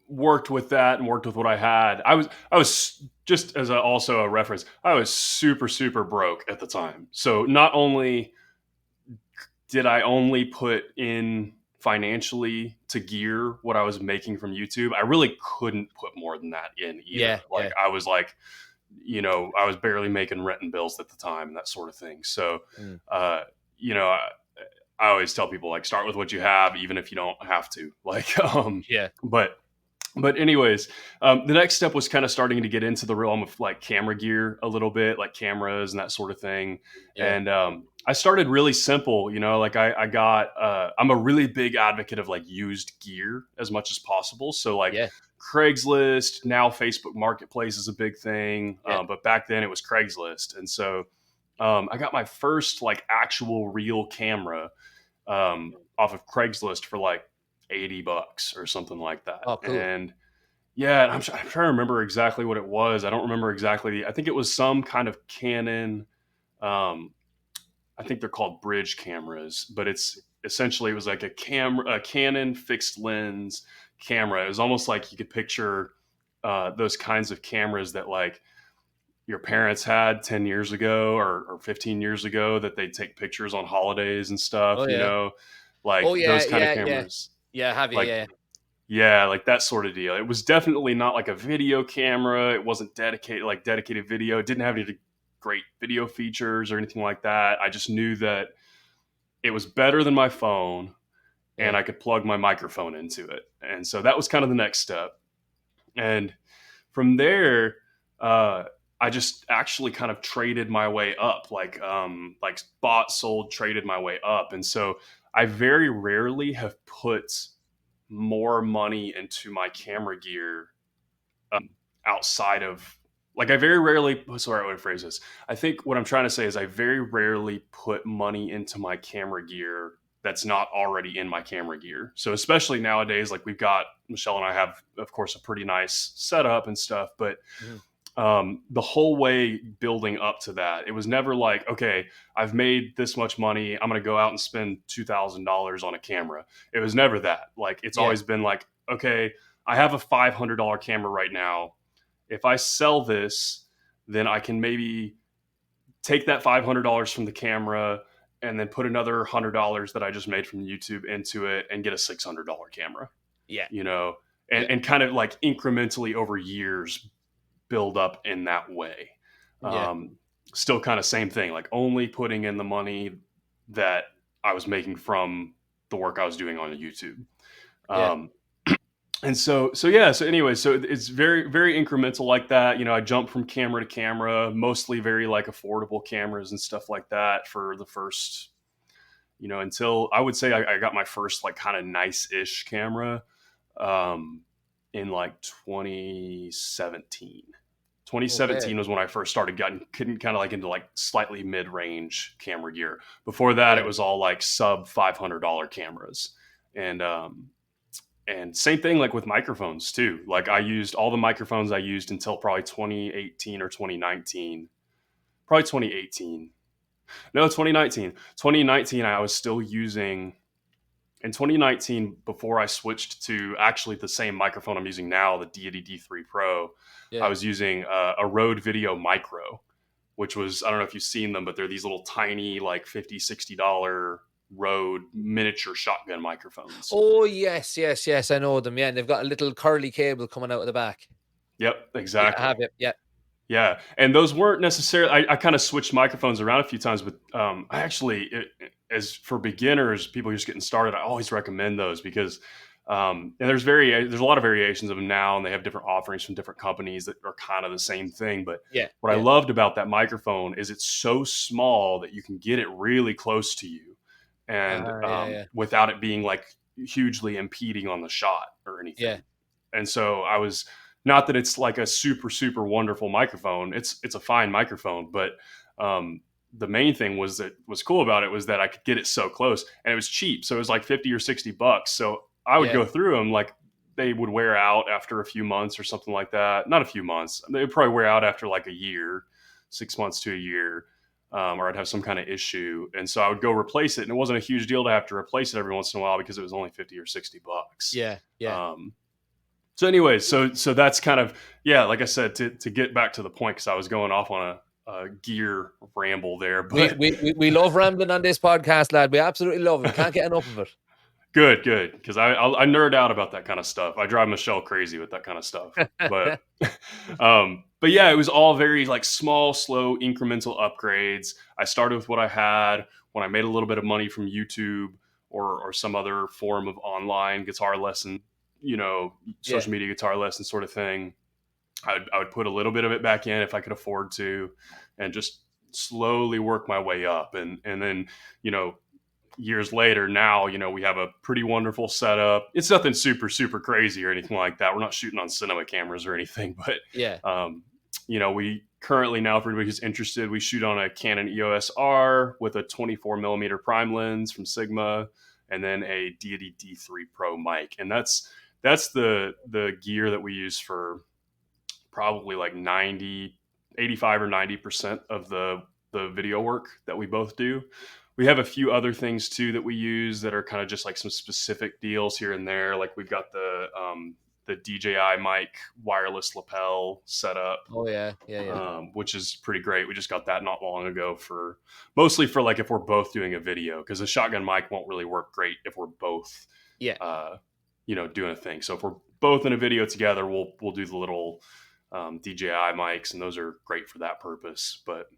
worked with that and worked with what I had. I was just as also a reference. I was super broke at the time. So not only did I only put in financially to gear what I was making from YouTube, I really couldn't put more than that in either. Yeah, Like yeah. I was like, I was barely making rent and bills at the time and that sort of thing. So, Mm, uh, you know, I always tell people like start with what you have, even if you don't have to. Like, yeah, but anyways, the next step was kind of starting to get into the realm of like camera gear a little bit, like cameras and that sort of thing. yeah, And I started really simple, like I got, I'm a really big advocate of like used gear as much as possible. So like yeah, Craigslist, now Facebook Marketplace is a big thing, yeah. but back then it was Craigslist. And so I got my first like actual real camera off of Craigslist for like $80 or something like that. Oh, cool. And yeah, and I'm trying to remember exactly what it was. I don't remember exactly. I think it was some kind of Canon. Um, I think they're called bridge cameras, but it's essentially it was like a Canon fixed lens camera. It was almost like you could picture those kinds of cameras that like your parents had 10 years ago or 15 years ago that they take pictures on holidays and Oh stuff, yeah. Oh like yeah, those kind of yeah, yeah. cameras. Yeah, have you? Like, Yeah. yeah, like that sort of deal. It was definitely not like a video camera. It wasn't dedicated video. It didn't have any great video features or anything like that. I just knew that it was better than my phone and Yeah. I could plug my microphone into it. And so that was kind of the next step. And from there, uh, I just actually kind of traded my way up, like bought, sold, traded my way up, and so I very rarely have put more money into my camera gear outside of like I very rarely. Sorry, I would phrase this. I think what I'm trying to say is I very rarely put money into my camera gear that's not already in my camera gear. So especially nowadays, like we've got Michelle and I have, of course, a pretty nice setup and stuff, but Mhm. the whole way building up to that, it was never like, okay, I've made this much money. I'm going to go out and spend $2,000 on a camera. It was never that. Like, it's Yeah. always been like, okay, I have a $500 camera right now. If I sell this, then I can maybe take that $500 from the camera and then put another $100 that I just made from YouTube into it and get a $600 camera, Yeah. you know, Yeah. and kind of like incrementally over years build up in that way. Yeah. Um, Still kind of same thing, like only putting in the money that I was making from the work I was doing on YouTube. Yeah. Um, and so yeah, so anyway, so it's very incremental like that. I jumped from camera to camera, mostly very like affordable cameras and stuff like that for the first, until I would say I got my first like kind of nice-ish camera um, in like 2017. 2017 Okay. was when I first started getting kind of like into like slightly mid-range camera gear. Before that, it Yeah. was all like sub $500 cameras, and same thing like with microphones too. Like I used all the microphones I used until probably 2018 or 2019, probably 2018. No, 2019. 2019, I was still using in 2019 before I switched to actually the same microphone I'm using now, the Deity D3 Pro. I Yeah. was using a Rode Video Micro, which was, I don't know if you've seen them, but they're these little tiny like $50, $60 Rode miniature shotgun microphones. Oh yes, yes, yes. I know them. Yeah, and they've got a little curly cable coming out of the back. Yep, Yeah, I exactly. have it. Yeah. Yeah, and those weren't necessarily. I kind of switched microphones around a few times, but I actually, as for beginners, people just getting started, I always recommend those because, and there's a lot of variations of them now, and they have different offerings from different companies that are kind of the same thing. But Yeah. what I Yeah. loved about that microphone is it's so small that you can get it really close to you, and Yeah. Yeah. without it being like hugely impeding on the shot or Yeah. anything. And so I was, not that it's like a super super wonderful microphone. It's a fine microphone, but um, the main thing was that was cool about it was that I could get it so close and it was cheap. So it was like 50 or $60. So I would Yeah. go through them like they would wear out after a few months or something like that. Not a few months. They would probably wear out after like a year, 6 months to a year. Or I'd have some kind of issue. And so I would go replace it. And it wasn't a huge deal to have to replace it every once in a while because it was only 50 or $60. Yeah. Yeah. Um, so anyways, so that's kind of, yeah, like I said, to get back to the point, because I was going off on a gear ramble there, We, but we we we love rambling on this podcast, lad. We absolutely love it. We can't get enough of it. good, because I nerd out about that kind of stuff. I drive Michelle crazy with that kind of stuff. But yeah, it was all very like small, slow, incremental upgrades. I started with what I had. When I made a little bit of money from YouTube or some other form of online guitar lesson, Yeah. social media guitar lesson sort of thing, I would put a little bit of it back in if I could afford to, and just slowly work my way up. And then, you know, years later, now, we have a pretty wonderful setup. It's nothing super, super crazy or anything like that. We're not shooting on cinema cameras or anything, Yeah. but, we currently now, for anybody who's interested, we shoot on a Canon EOS R with a 24 millimeter prime lens from Sigma, and then a Deity D3 Pro mic. And that's the gear that we use for probably like 85 or 90% of the video work that we both do. We have a few other things too that we use that are kind of just like some specific deals here and there. Like we've got the DJI mic wireless lapel setup, Oh yeah. Yeah. Yeah. which is pretty great. We just got that not long ago for mostly for like if we're both doing a video, because a shotgun mic won't really work great if we're both Yeah. doing a thing. So if we're both in a video together, we'll do the little DJI mics, and those are great for that purpose. But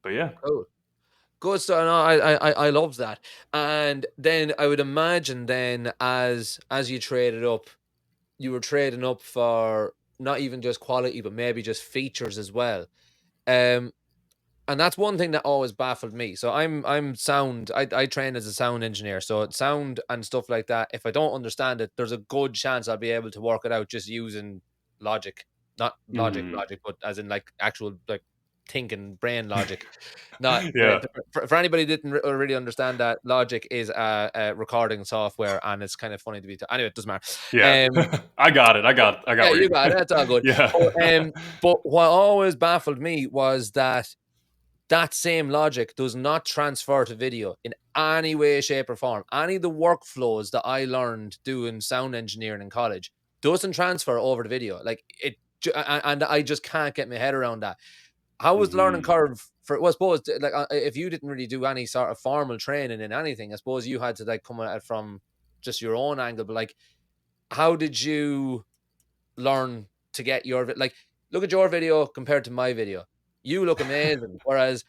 yeah. Cool. Good stuff. No, I love that. And then I would imagine then as you traded up, you were trading up for not even just quality, but maybe just features as well. Um, and that's one thing that always baffled me. So I'm sound. I train as a sound engineer. So sound and stuff like that. If I don't understand it, there's a good chance I'll be able to work it out just using logic, not Mhm. logic, but as in like actual like thinking brain logic. Not Yeah. for anybody who didn't really understand that logic is a recording software, and it's kind of funny to be. Anyway, it doesn't matter. Yeah. I got it. I got Yeah, where you you got it. That's all good. yeah. But what always baffled me was that that same logic does not transfer to video in any way, shape, or form. Any of the workflows that I learned doing sound engineering in college doesn't transfer over to video. Like and I just can't get my head around that. How was the learning Mhm. curve for? Well, I suppose like if you didn't really do any sort of formal training in anything, I suppose you had to like come at it from just your own angle. But like, how did you learn to get your like? Look at your video compared to my video. You look amazing, whereas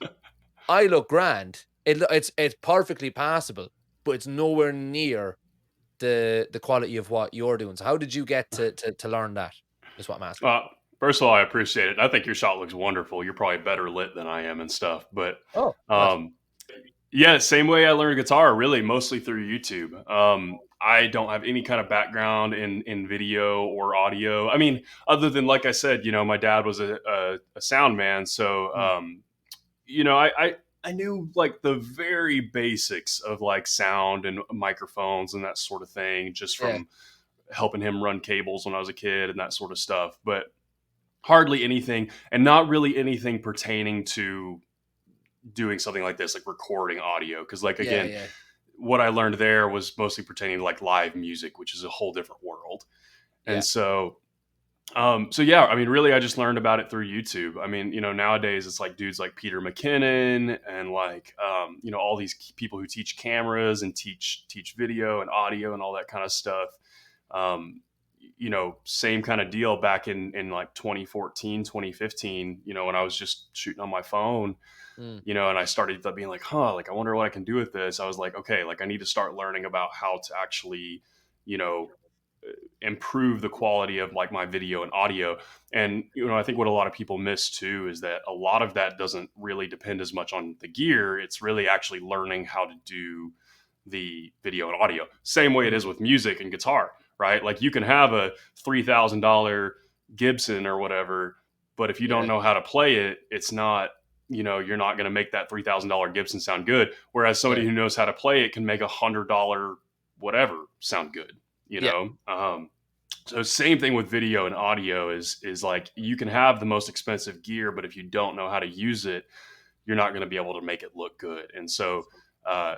I look grand. It's perfectly passable, but it's nowhere near the quality of what you're doing. So how did you get to learn that? Is what I'm asking. Uh, First of all, I appreciate it. I think your shot looks wonderful. You're probably better lit than I am and stuff. But Oh, what? um, yeah, same way I learned guitar, really, mostly through YouTube. I don't have any kind of background in video or audio. I mean, other than like I said, my dad was a sound man, so Mm, I knew like the very basics of like sound and microphones and that sort of thing, just yeah. from helping him run cables when I was a kid and that sort of stuff. But hardly anything, and not really anything pertaining to doing something like this, like recording audio. Because, like, Yeah, again, yeah. what I learned there was mostly pertaining to like live music, which is a whole different world. And Yeah. so yeah, I mean, really, I just learned about it through YouTube. I mean, nowadays it's like dudes like Peter McKinnon and like, all these people who teach cameras and teach video and audio and all that kind of stuff. Um, Same kind of deal back in like 2014, 2015, when I was just shooting on my phone, Mm, and I started being like, like, I wonder what I can do with this. I was like, okay, like I need to start learning about how to actually, you know, improve the quality of like my video and audio. And I think what a lot of people miss too is that a lot of that doesn't really depend as much on the gear. It's really actually learning how to do the video and audio, same way it mm, is with music and guitar. right? Like you can have a $3,000 Gibson or whatever, but if you don't Yeah. know how to play it, it's not, you're not going to make that $3,000 Gibson sound good. Whereas somebody Yeah. who knows how to play it can make $100 whatever sound good, you Yeah. know? So same thing with video and audio is like you can have the most expensive gear, but if you don't know how to use it, you're not going to be able to make it look good. And so, uh,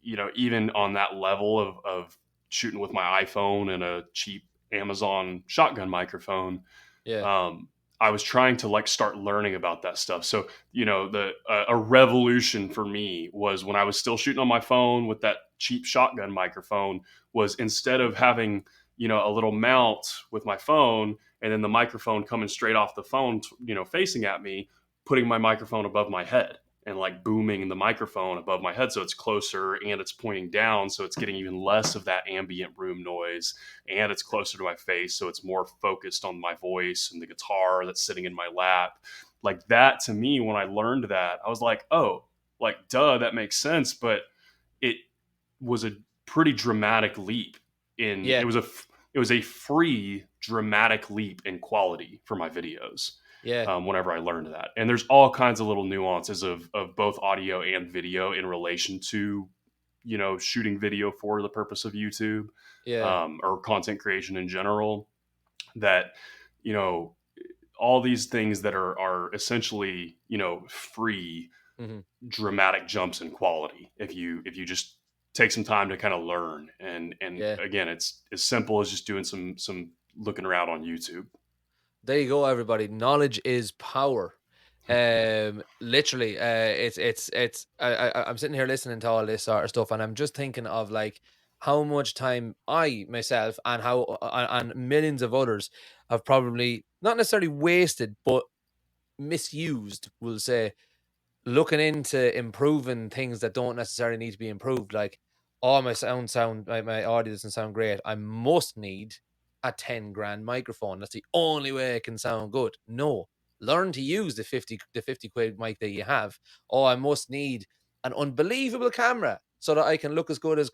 even on that level of shooting with my iPhone and a cheap Amazon shotgun microphone, Yeah. um, I was trying to like start learning about that stuff. So, the a revolution for me was when I was still shooting on my phone with that cheap shotgun microphone was instead of having, a little mount with my phone and then the microphone coming straight off the phone, facing at me, putting my microphone above my head and like booming the microphone above my head so it's closer and it's pointing down so it's getting even less of that ambient room noise and it's closer to my face so it's more focused on my voice and the guitar that's sitting in my lap. Like that to me, when I learned that, I was like, oh, like duh, that makes sense. But it was a pretty dramatic leap in Yeah. it was a free dramatic leap in quality for my videos. Yeah. Whenever I learned that, and there's all kinds of little nuances of both audio and video in relation to shooting video for the purpose of YouTube, Yeah. or content creation in general, that you know all these things that are essentially free Hmm. dramatic jumps in quality if you just take some time to kind of learn. And Yeah. again, it's as simple as just doing some looking around on YouTube. There you go, everybody. Knowledge is power. Literally, I'm sitting here listening to all this sort of stuff, and I'm just thinking of like how much time I myself and how and millions of others have probably not necessarily wasted, but misused. We'll say looking into improving things that don't necessarily need to be improved. Like, oh, my audio doesn't sound great. I must need a 10 grand microphone. That's the only way it can sound good. No, learn to use the 50 quid mic that you have. Oh, I must need an unbelievable camera so that I can look as good as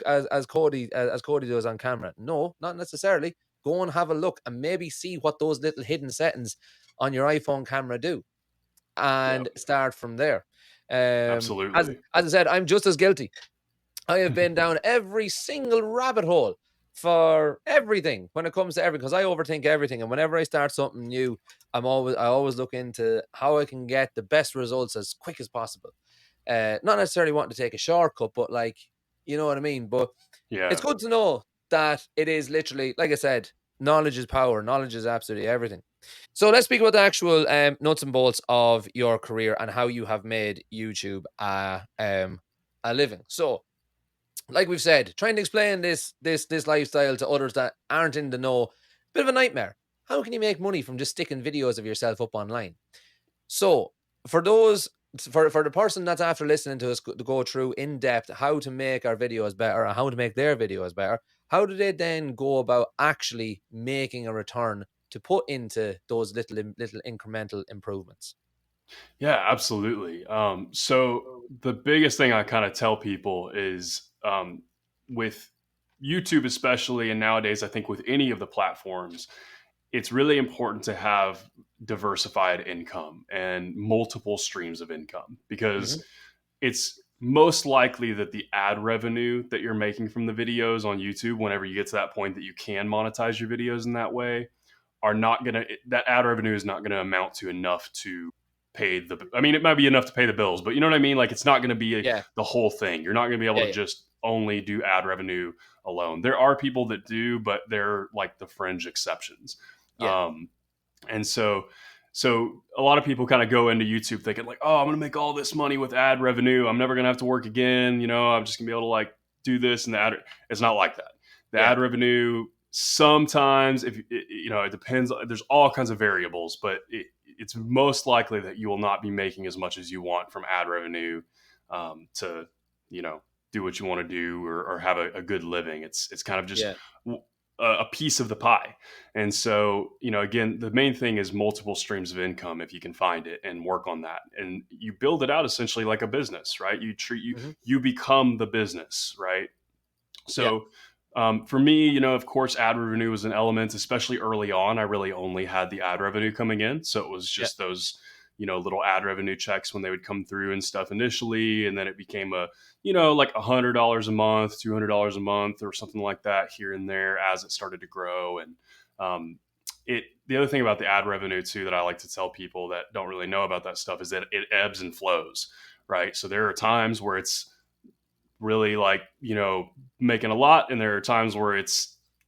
Cody as Cody does on camera. No, not necessarily. Go and have a look and maybe see what those little hidden settings on your iPhone camera do Yeah, and start from there. As absolutely. I said, I'm just as guilty. I have been down every single rabbit hole for everything when it comes to everything because I overthink everything. And whenever I start something new, I always look into how I can get the best results as quick as possible. Not necessarily wanting to take a shortcut, but like you know what I mean. But it's Yeah. good to know that it is literally, like I said, knowledge is power. Knowledge is absolutely everything. So let's speak about the actual nuts and bolts of your career and how you have made YouTube a living. So, like we've said, trying to explain this lifestyle to others that aren't in the know, bit of a nightmare. How can you make money from just sticking videos of yourself up online? So, for those for the person that's after listening to us to go through in depth how to make our videos better or how to make their videos better, how do they then go about actually making a return to put into those little incremental improvements? Yeah, absolutely. So the biggest thing I kind of tell people is, with YouTube especially, and nowadays I think with any of the platforms, it's really important to have diversified income and multiple streams of income, because Hmm. it's most likely that the ad revenue that you're making from the videos on YouTube, whenever you get to that point that you can monetize your videos in that way, are not gonna that ad revenue is not gonna amount to enough to pay the. I mean, it might be enough to pay the bills, but you know what I mean. Like, it's not gonna be Yeah, the whole thing. You're not gonna be able yeah, to yeah, just only do ad revenue alone. There are people that do, but they're like the fringe exceptions. yeah, Um, and so a lot of people kind of go into YouTube thinking like, oh, I'm gonna make all this money with ad revenue. I'm never gonna have to work again. I'm just gonna be able to like do this and that. It's not like that. The yeah, ad revenue sometimes, if it depends. There's all kinds of variables, but it's most likely that you will not be making as much as you want from ad revenue, to you know do what you want to do, or have a good living. It's kind of just yeah, a piece of the pie. And so, again, the main thing is multiple streams of income if you can find it and work on that. And you build it out essentially like a business, right? You hmm, you become the business, right? yeah, So, For me, of course, ad revenue was an element, especially early on. I really only had the ad revenue coming in. So it was Yeah. just those, little ad revenue checks when they would come through and stuff initially. And then it became like $100 a month, $200 a month, or something like that here and there as it started to grow. And the other thing about the ad revenue too that I like to tell people that don't really know about that stuff is that it ebbs and flows, right? So there are times where it's really like making a lot, and there are times where it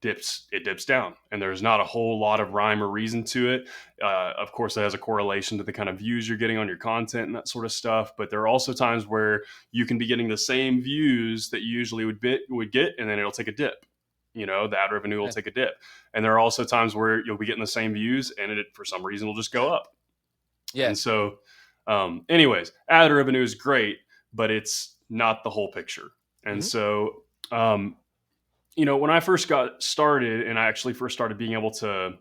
dips down, and there's not a whole lot of rhyme or reason to it. Of course, that has a correlation to the kind of views you're getting on your content and that sort of stuff, but there are also times where you can be getting the same views that you usually would get, and then it'll take a dip. The ad revenue will Yeah. take a dip, and there are also times where you'll be getting the same views and it for some reason will just go up. Yeah. And so, anyways, ad revenue is great, but it's not the whole picture. And Hmm. so, when I first got started and I actually first started being able to,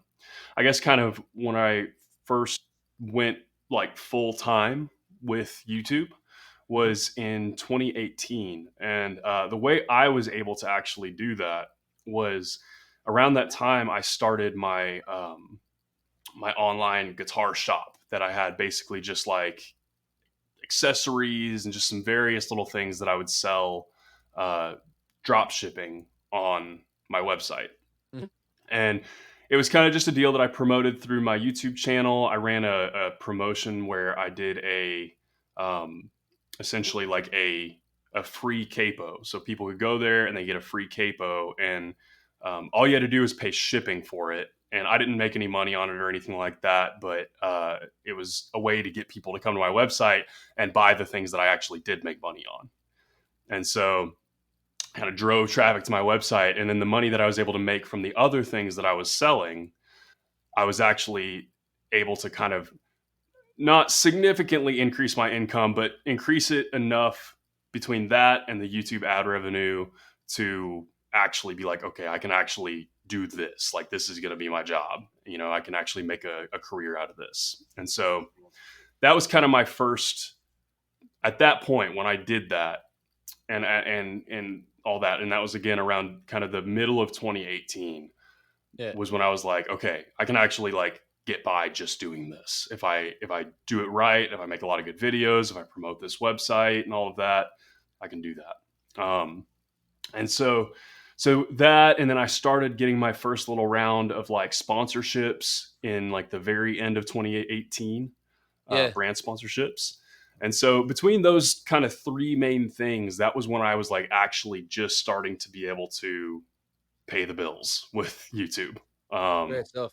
I guess, kind of when I first went like full time with YouTube was in 2018. And the way I was able to actually do that was around that time I started my online guitar shop that I had, basically just like accessories and just some various little things that I would sell uh, drop shipping on my website. Hmm. And it was kind of just a deal that I promoted through my YouTube channel. I ran a promotion where I did um, essentially like a free capo, so people could go there and they get a free capo, and all you had to do was pay shipping for it. And I didn't make any money on it or anything like that, but it was a way to get people to come to my website and buy the things that I actually did make money on. And so kind of drove traffic to my website, and then the money that I was able to make from the other things that I was selling, I was actually able to kind of not significantly increase my income, but increase it enough between that and the YouTube ad revenue to actually be like, okay, I can actually do this. Like, this is going to be my job. I can actually make a career out of this. And so that was kind of my first, at that point when I did that, and all that, and that was again around kind of the middle of 2018, Yeah. was when I was like, okay, I can actually like get by just doing this. If I do it right, if I make a lot of good videos, if I promote this website and all of that, I can do that. And so that, and then I started getting my first little round of like sponsorships in like the very end of 2018, Yeah. brand sponsorships. And so between those kind of three main things, that was when I was like actually just starting to be able to pay the bills with YouTube. Um, Great stuff.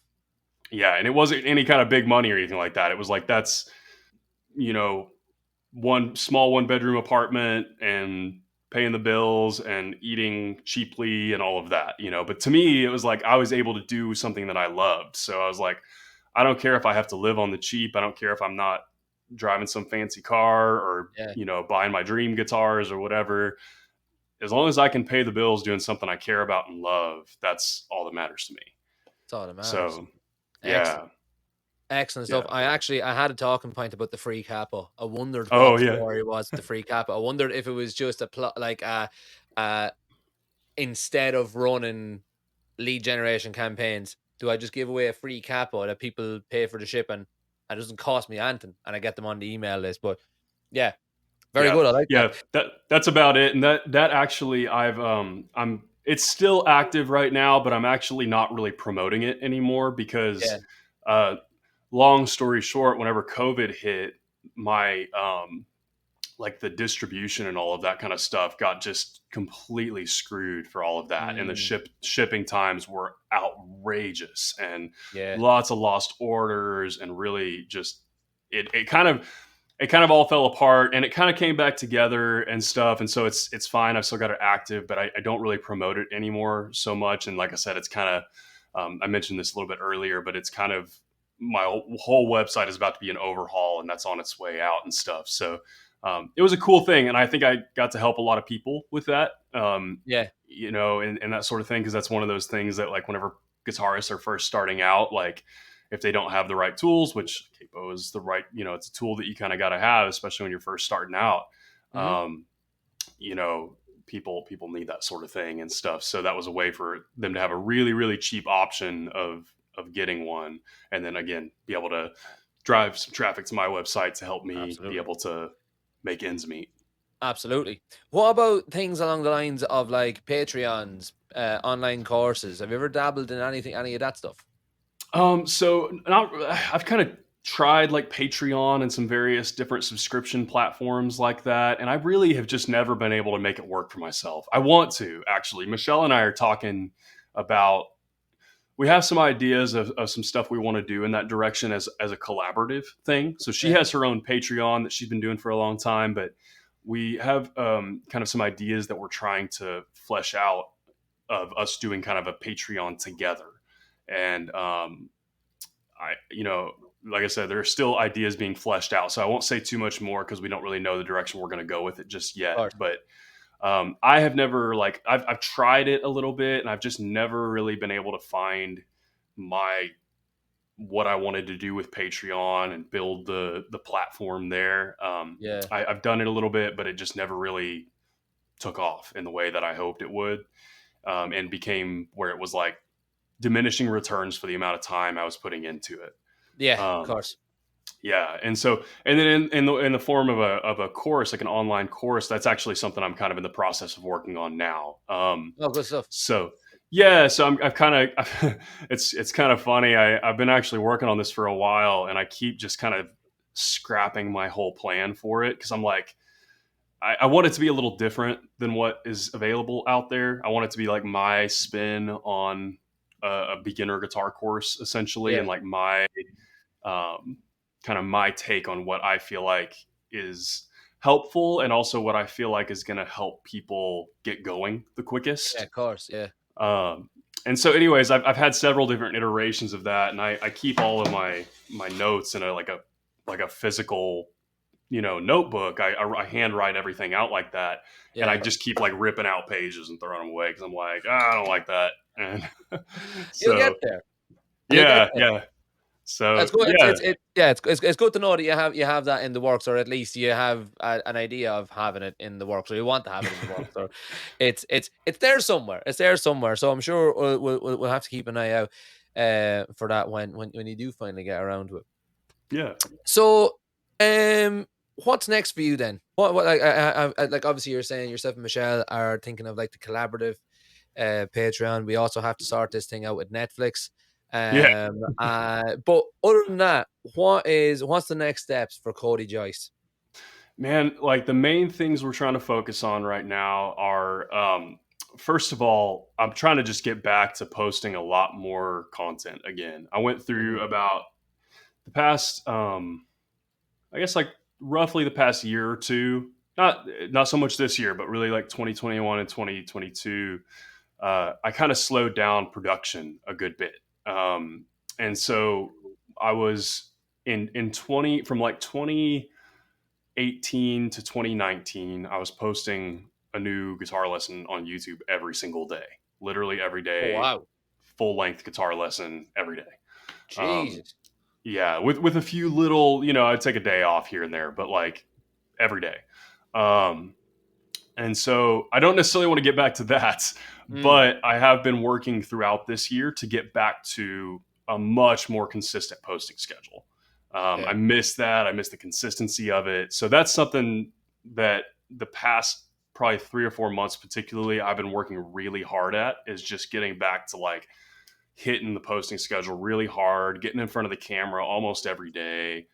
yeah, and it wasn't any kind of big money or anything like that. It was like that's you know one bedroom apartment and paying the bills and eating cheaply and all of that. But to me, it was like I was able to do something that I loved. So I was like, I don't care if I have to live on the cheap. I don't care if I'm not driving some fancy car or Yeah. buying my dream guitars or whatever. As long as I can pay the bills doing something I care about and love, that's all that matters to me. That's all that matters. So, Excellent. yeah, Excellent stuff. yeah. I had a talking point about the free capo. I wondered what Oh, the yeah. story was with the free capo. I wondered if it was just a plot, like uh, instead of running lead generation campaigns, do I just give away a free capo that people pay for the shipping and it doesn't cost me anything and I get them on the email list? But yeah, very Yeah, good. I like that. yeah, that's about it. And that actually, I'm it's still active right now, but I'm actually not really promoting it anymore because, Yeah. uh, long story short, whenever COVID hit, my like the distribution and all of that kind of stuff got just completely screwed for all of that, and the Mm, shipping times were outrageous, and yeah. lots of lost orders, and really just it kind of all fell apart, and it kind of came back together and stuff, and so it's fine. I've still got it active, but I don't really promote it anymore so much. And like I said, it's kind of I mentioned this a little bit earlier, but it's kind of my whole website is about to be an overhaul, and that's on its way out and stuff. So it was a cool thing, and I think I got to help a lot of people with that, Yeah. and that sort of thing, because that's one of those things that, like, whenever guitarists are first starting out, like, if they don't have the right tools, which capo is the right, it's a tool that you kind of got to have, especially when you're first starting out. Hmm. Um, you know, people need that sort of thing and stuff. So that was a way for them to have a really, really cheap option of getting one, and then again be able to drive some traffic to my website to help me be Absolutely. able to make ends meet. Absolutely. What about things along the lines of like Patreons, online courses? Have you ever dabbled in any of that stuff? So not, I've kind of tried like Patreon and some various different subscription platforms like that, and I really have just never been able to make it work for myself. I want to actually. Michelle and I are talking about, we have some ideas of some stuff we want to do in that direction as a collaborative thing. So she Yeah, has her own Patreon that she's been doing for a long time, but we have kind of some ideas that we're trying to flesh out of us doing kind of a Patreon together. And I, like I said, there are still ideas being fleshed out. So I won't say too much more because we don't really know the direction we're going to go with it just of yet. course. But I have never like I've tried it a little bit, and I've just never really been able to find my what I wanted to do with Patreon and build the platform there. Yeah, I've done it a little bit, but it just never really took off in the way that I hoped it would, and became where it was like diminishing returns for the amount of time I was putting into it. yeah, of Um, course. yeah, and so and then in the form of a course, like an online course, that's actually something I'm kind of in the process of working on now. Oh, good stuff. So yeah, so I've kind of it's kind of funny. I've been actually working on this for a while, and I keep just kind of scrapping my whole plan for it because I'm like, I want it to be a little different than what is available out there. I want it to be like my spin on a beginner guitar course, essentially, and Yeah, like my um, kind of my take on what I feel like is helpful, and also what I feel like is going to help people get going the yeah, quickest. of course. Yeah, Um, and so, anyways, I've had several different iterations of that, and I keep all of my notes in a like a physical notebook. I handwrite everything out like that, and I yeah. just keep like ripping out pages and throwing them away because I'm like, I don't like that. And You'll get so there. You'll get yeah, there. yeah. So That's good. yeah, Yeah, it's good to know that you have that in the works, or at least you have an idea of having it in the works, or you want to have it in the works, or it's there somewhere. It's there somewhere. So I'm sure we'll have to keep an eye out for that when you do finally get around to it. yeah. So, what's next for you then? What like obviously you're saying yourself and Michelle are thinking of like the collaborative Patreon. We also have to sort this thing out with Netflix. Yeah, But other than that, what's the next steps for Cody Joyce? man. Like the main things we're trying to focus on right now are, first of all, I'm trying to just get back to posting a lot more content again. I went through Mhm. about the past, I guess like roughly the past year or two. Not so much this year, but really like 2021 and 2022. I kind of slowed down production a good bit, and so I was in 20 from like 2018 to 2019. I was posting a new guitar lesson on YouTube every single day, literally every Oh day, wow, full length guitar lesson every day. Um, Jesus, yeah, with a few little, I'd take a day off here and there, but like every day. Um, and so I don't necessarily want to get back to that, mm, but I have been working throughout this year to get back to a much more consistent posting schedule. I yeah, miss that. I miss the consistency of it. So that's something that the past probably 3 or 4 months, particularly, I've been working really hard at, is just getting back to like hitting the posting schedule really hard, getting in front of the camera almost every day,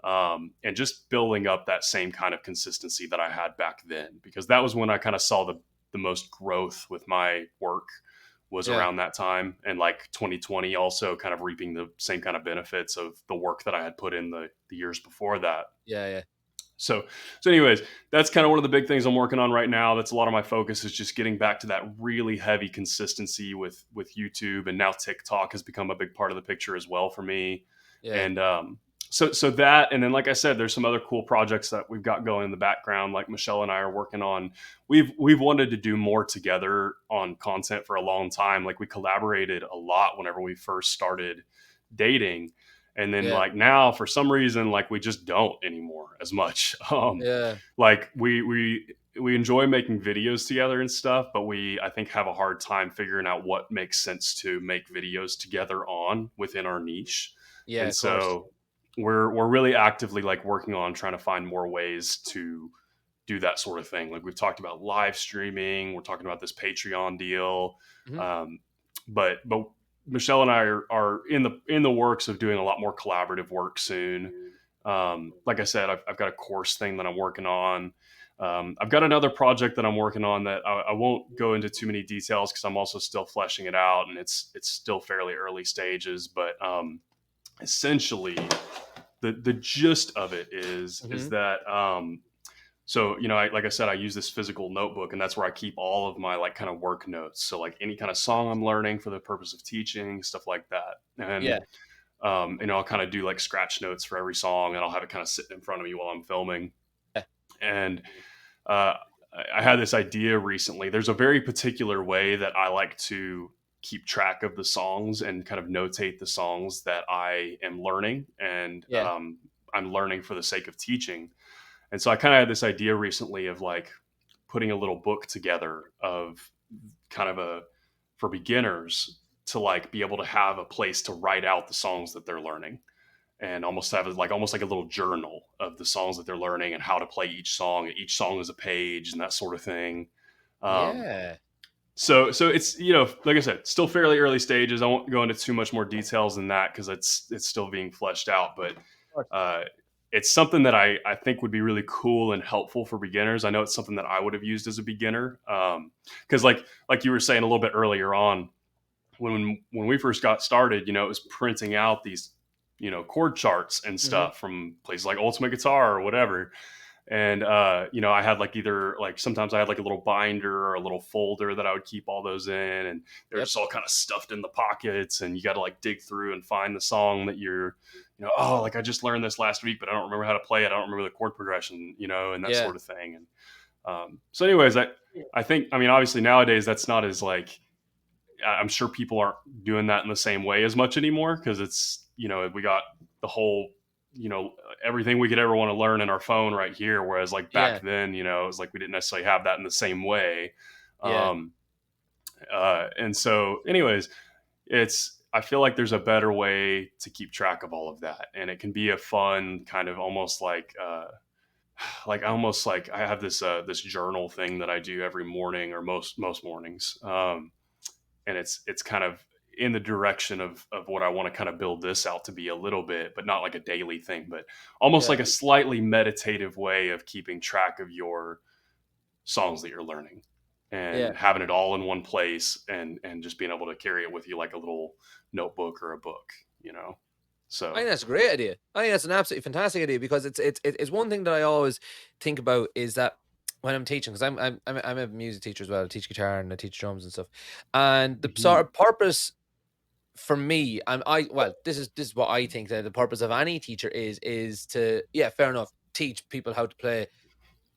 and just building up that same kind of consistency that I had back then. Because that was when I kind of saw the most growth with my work, was yeah, around that time, and like 2020 also kind of reaping the same kind of benefits of the work that I had put in the years before that. yeah, yeah, So, so anyways, that's kind of one of the big things I'm working on right now. That's a lot of my focus, is just getting back to that really heavy consistency with YouTube, and now TikTok has become a big part of the picture as well for me. yeah, And so that, and then like I said, there's some other cool projects that we've got going in the background. Like Michelle and I are working on. We've wanted to do more together on content for a long time. Like we collaborated a lot whenever we first started dating, and then yeah, like now for some reason like we just don't anymore as much. yeah, Like we we enjoy making videos together and stuff, but we, I think, have a hard time figuring out what makes sense to make videos together on within our niche. Yeah, And of course. so we're really actively like working on trying to find more ways to do that sort of thing. Like we've talked about live streaming, we're talking about this Patreon deal, Hmm. um, but Michelle and I are in the works of doing a lot more collaborative work soon. Like I said, I've got a course thing that I'm working on. I've got another project that I'm working on that I won't go into too many details because I'm also still fleshing it out, and it's still fairly early stages. But essentially, the gist of it is Hmm. that so like I said, I use this physical notebook, and that's where I keep all of my like kind of work notes. So like any kind of song I'm learning for the purpose of teaching, stuff like that, and Yeah. I'll kind of do like scratch notes for every song, and I'll have it kind of sitting in front of me while I'm filming. Yeah. And uh, I had this idea recently. There's a very particular way that I like to keep track of the songs and kind of notate the songs that I am learning, and Yeah. I'm learning for the sake of teaching. And so I kind of had this idea recently of like putting a little book together of kind of a for beginners to like be able to have a place to write out the songs that they're learning and almost have almost like a little journal of the songs that they're learning and how to play each song. Each song is a page and that sort of thing. Um, Yeah. so it's like I said, still fairly early stages. I won't go into too much more details than that because it's still being fleshed out. But Of course. uh, it's something that I think would be really cool and helpful for beginners. I know it's something that I would have used as a beginner because like you were saying a little bit earlier on when we first got started, it was printing out these chord charts and Hmm. stuff from places like Ultimate Guitar or whatever. And I had like either like sometimes I had like a little binder or a little folder that I would keep all those in, and they're Yep. just all kind of stuffed in the pockets, and you got to like dig through and find the song that you're, oh, like I just learned this last week, but I don't remember how to play it. I don't remember the chord progression, and that Yeah. sort of thing. And so, anyways, I think I mean obviously nowadays that's not as like I'm sure people aren't doing that in the same way as much anymore because it's we got the whole you know everything we could ever want to learn in our phone right here. Whereas like back Yeah. then, it was like we didn't necessarily have that in the same way. Yeah. Um, and so, anyways, it's I feel like there's a better way to keep track of all of that, and it can be a fun kind of almost like almost like I have this journal thing that I do every morning or most mornings. And it's kind of in the direction of what I want to kind of build this out to be a little bit, but not like a daily thing, but almost Yeah. like a slightly meditative way of keeping track of your songs that you're learning Yeah. and having it all in one place and just being able to carry it with you like a little notebook or a book, you know. I So think that's a great idea. I think that's an absolutely fantastic idea because it's one thing that I always think about is that when I'm teaching, because I'm a music teacher as well. I teach guitar and I teach drums and stuff. And the sort mhm. of purpose for me, and I well, this is what I think that the purpose of any teacher is to, yeah, fair enough, teach people how to play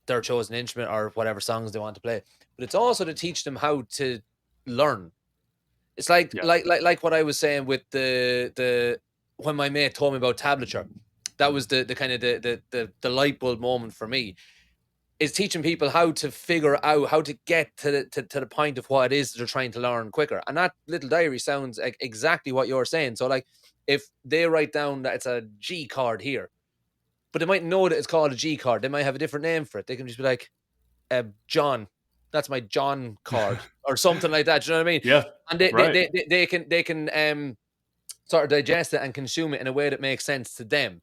their chosen instrument or whatever songs they want to play. But it's also to teach them how to learn. It's like Yeah, like what I was saying with the when my mate told me about tablature. That was the kind of the light bulb moment for me, is teaching people how to figure out how to get to the point of what it is that they're trying to learn quicker. And that little diary sounds like exactly what you're saying. So like if they write down that it's a G chord here, but they might know that it's called a G chord, they might have a different name for it. They can just be like, John, that's my John card or something like that. Do you know what I mean? yeah, And they they right, they, they, they can sort of digest it and consume it in a way that makes sense to them.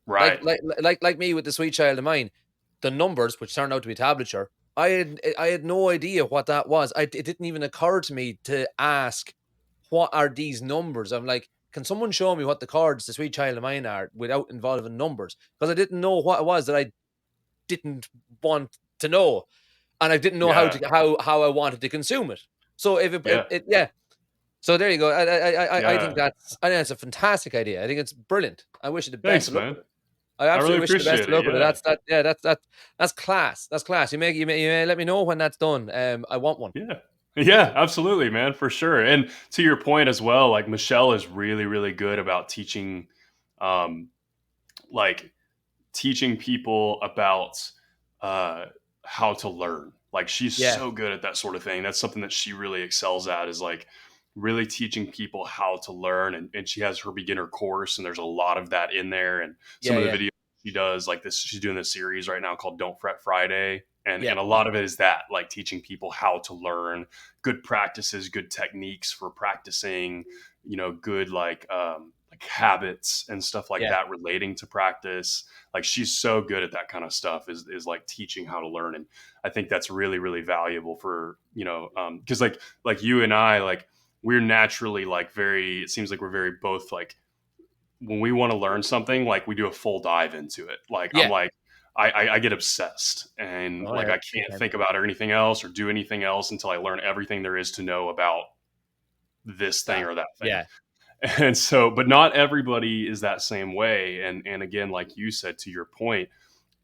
Like right, like like me with the sweet child of mine, the numbers, which turned out to be tablature, I had no idea what that was. It didn't even occur to me to ask, what are these numbers? I'm like, can someone show me what the chords the sweet child of mine are without involving numbers? Because I didn't know what it was that I didn't want to know, and I didn't know how yeah, to how I wanted to consume it. So if yeah, yeah. So there you go. I think yeah. that's a fantastic idea. I think it's brilliant. I wish you the best Thanks, of luck man. with it. I I really absolutely wish you the best appreciate of it. luck with it. Yeah. That's class. That's class. You may let me know when that's done. I want one. Yeah. Yeah, absolutely, man, for sure. And to your point as well, like Michelle is really, really good about teaching, um, like teaching people about uh, how to learn. Like she's Yeah. so good at that sort of thing. That's something that she really excels at, is like really teaching people how to learn. And she has her beginner course, and there's a lot of that in there. And some Yeah. of the Yeah. videos she does, like this, she's doing this series right now called Don't Fret Friday. Yeah. And a lot of it is that, like teaching people how to learn good practices, good techniques for practicing, good like habits and stuff like Yeah. that relating to practice. Like she's so good at that kind of stuff, is like teaching how to learn. And I think that's really, really valuable for, because like you and I, like we're naturally like very, it seems like we're very both like, when we want to learn something, like we do a full dive into it. Like I'm Yeah. like, I get obsessed, and Oh like yeah. I can't think about anything else or do anything else until I learn everything there is to know about this thing That. or that thing. Yeah. And so, but not everybody is that same way. And again, like you said, to your point,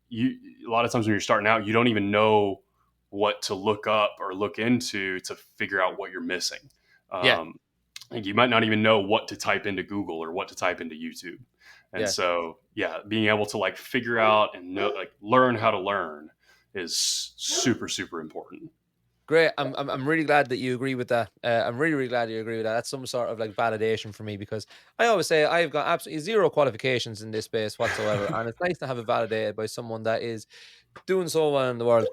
you, a lot of times when you're starting out, you don't even know what to look up or look into to figure out what you're missing. Yeah. Um, like you might not even know what to type into Google or what to type into YouTube. And Yeah. so, yeah, being able to like figure out and know, like learn how to learn is super, super important. Great. I'm really glad that you agree with that. I'm really, really glad you agree with that. That's some sort of like validation for me, because I always say I've got absolutely zero qualifications in this space whatsoever. And it's nice to have it validated by someone that is doing so well in the world.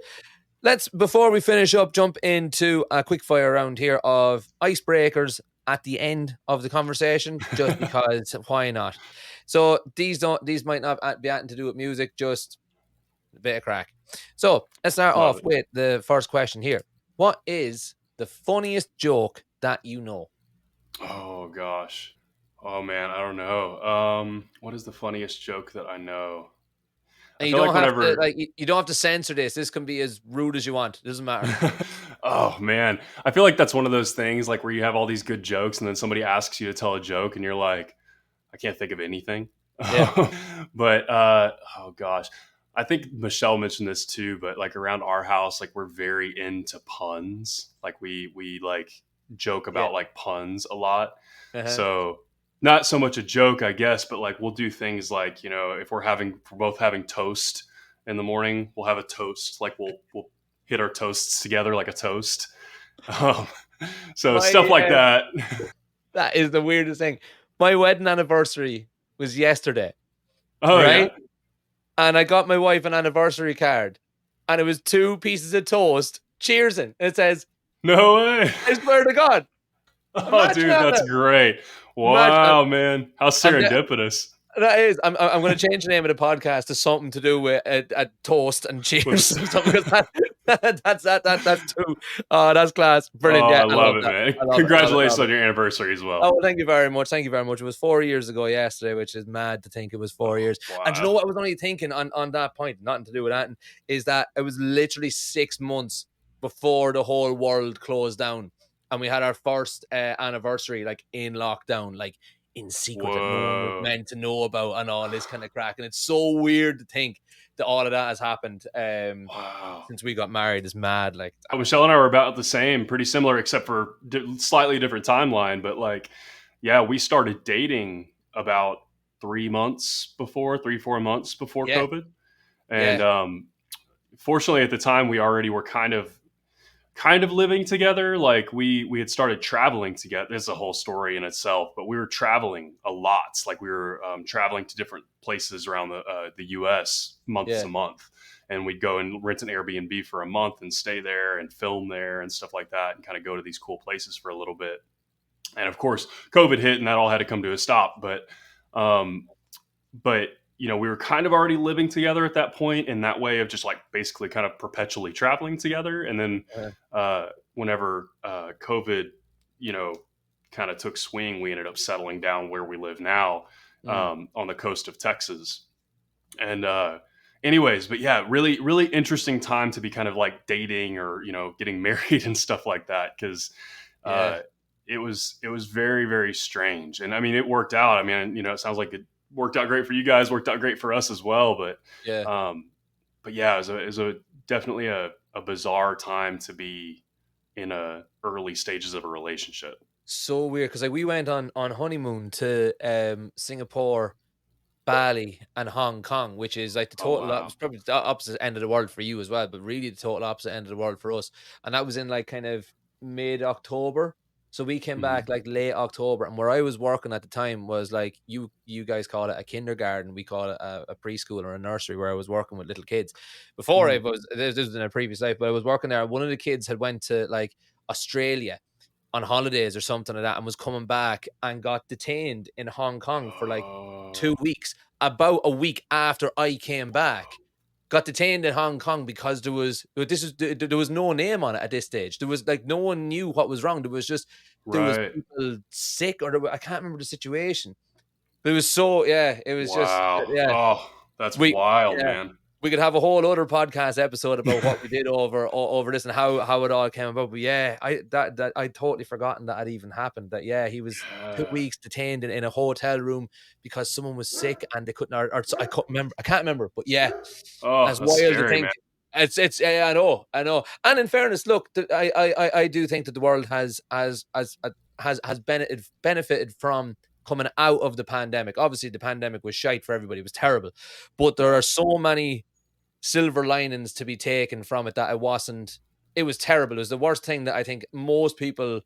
Let's, before we finish up, jump into a quick fire round here of icebreakers at the end of the conversation, just because why not? So these might not be anything to do with music, just a bit of crack. So let's start Love off it. with the first question here. What is the funniest joke that you know? Oh gosh. Oh man, I don't know. What is the funniest joke that I know? I And you feel like don't have to whenever like you don't have to censor this. This can be as rude as you want. It doesn't matter. oh man, I feel like that's one of those things like where you have all these good jokes and then somebody asks you to tell a joke and you're like, I can't think of anything. Yeah. But oh gosh, I think Michelle mentioned this too. But like around our house, like we're very into puns. Like we like joke Yeah. about like puns a lot. Uh-huh. So not so much a joke, I guess, but like we'll do things like, if we're both having toast in the morning, we'll have a toast. Like we'll hit our toasts together like a toast. Um, so My stuff like that. that is the weirdest thing. My wedding anniversary was yesterday, Oh yeah. right? And I got my wife an anniversary card, and it was two pieces of toast, cheersing. It says, No way. I swear to God. Oh, Imagine dude, that's that. great. Imagine Wow, man. How I'm de- serendipitous. that is. I'm going to change the name of the podcast to something to do with a toast and cheers or something, because that's two. Oh, that's class. Brilliant. Oh, Yeah, I I love love it, that. man. I love it. Love it. Congratulations Love on it. your anniversary as Oh, well. well, thank you very much. Thank you very much. It was 4 years ago yesterday, which is mad to think it was 4 years. Oh, And you know wow. what I was only thinking on that point, nothing to do with that, is that it was literally 6 months before the whole world closed down, and we had our first anniversary like in lockdown, like in secret that no one was Whoa. meant to know about, and all this kind of crack. And it's so weird to think that all of that has happened Wow. since we got married. Is mad. Like, Michelle and I were about the same, pretty similar, except for slightly different timeline. But like, yeah, we started dating about 3 months before, 4 months before yeah, COVID. And yeah, fortunately, at the time, we already were kind of living together. Like we had started traveling together. This is a whole story in itself, but we were traveling a lot. Like we were traveling to different places around the U.S. month yeah, to month, and we'd go and rent an Airbnb for a month and stay there and film there and stuff like that, and kind of go to these cool places for a little bit. And of course, COVID hit, and that all had to come to a stop. Um, but we were kind of already living together at that point in that way of just like basically kind of perpetually traveling together. And then uh, whenever COVID, you know, kind of took swing, we ended up settling down where we live now, mm, on the coast of Texas. And anyways, but yeah, really, really interesting time to be kind of like dating or getting married and stuff like that, because yeah, uh, it was very, very strange. And I mean, it worked out. I mean, it sounds like it worked out great for you guys, worked out great for us as well. yeah. Um, but yeah, it was definitely a bizarre time to be in early stages of a relationship. So weird, because like we went on honeymoon to Singapore Bali and Hong Kong, which is like the Oh total wow. it's probably the opposite end of the world for you as well, but really the total opposite end of the world for us. And that was in like kind of mid-October. So we came Hmm. back like late October, and where I was working at the time was like you guys call it a kindergarten, we call it a preschool or a nursery, where I was working with little kids. Before I Hmm. was this was in a previous life, but I was working there. One of the kids had went to like Australia on holidays or something like that, and was coming back and got detained in Hong Kong for like Oh, 2 weeks. About a week after I came back, got detained in Hong Kong because there was no name on it at this stage. There was like no one knew what was wrong. There was just there was right. people sick, or I can't remember the situation. But it was so yeah, it was just Wow. yeah. Oh, that's We wild, yeah. man. We could have a whole other podcast episode about what we did over this and how it all came about. But yeah, that I'd totally forgotten that had even happened. That yeah, he was two Yeah. weeks detained in a hotel room because someone was sick and they couldn't or I couldn't remember. I can't remember. But yeah, Oh, that's that's wild to scary, man. think. It's yeah, I know. And in fairness, look, I do think that the world has benefited from coming out of the pandemic. Obviously, the pandemic was shite for everybody; it was terrible. But there Yeah. are so many silver linings to be taken from it that it wasn't. It was terrible. It was the worst thing that I think most people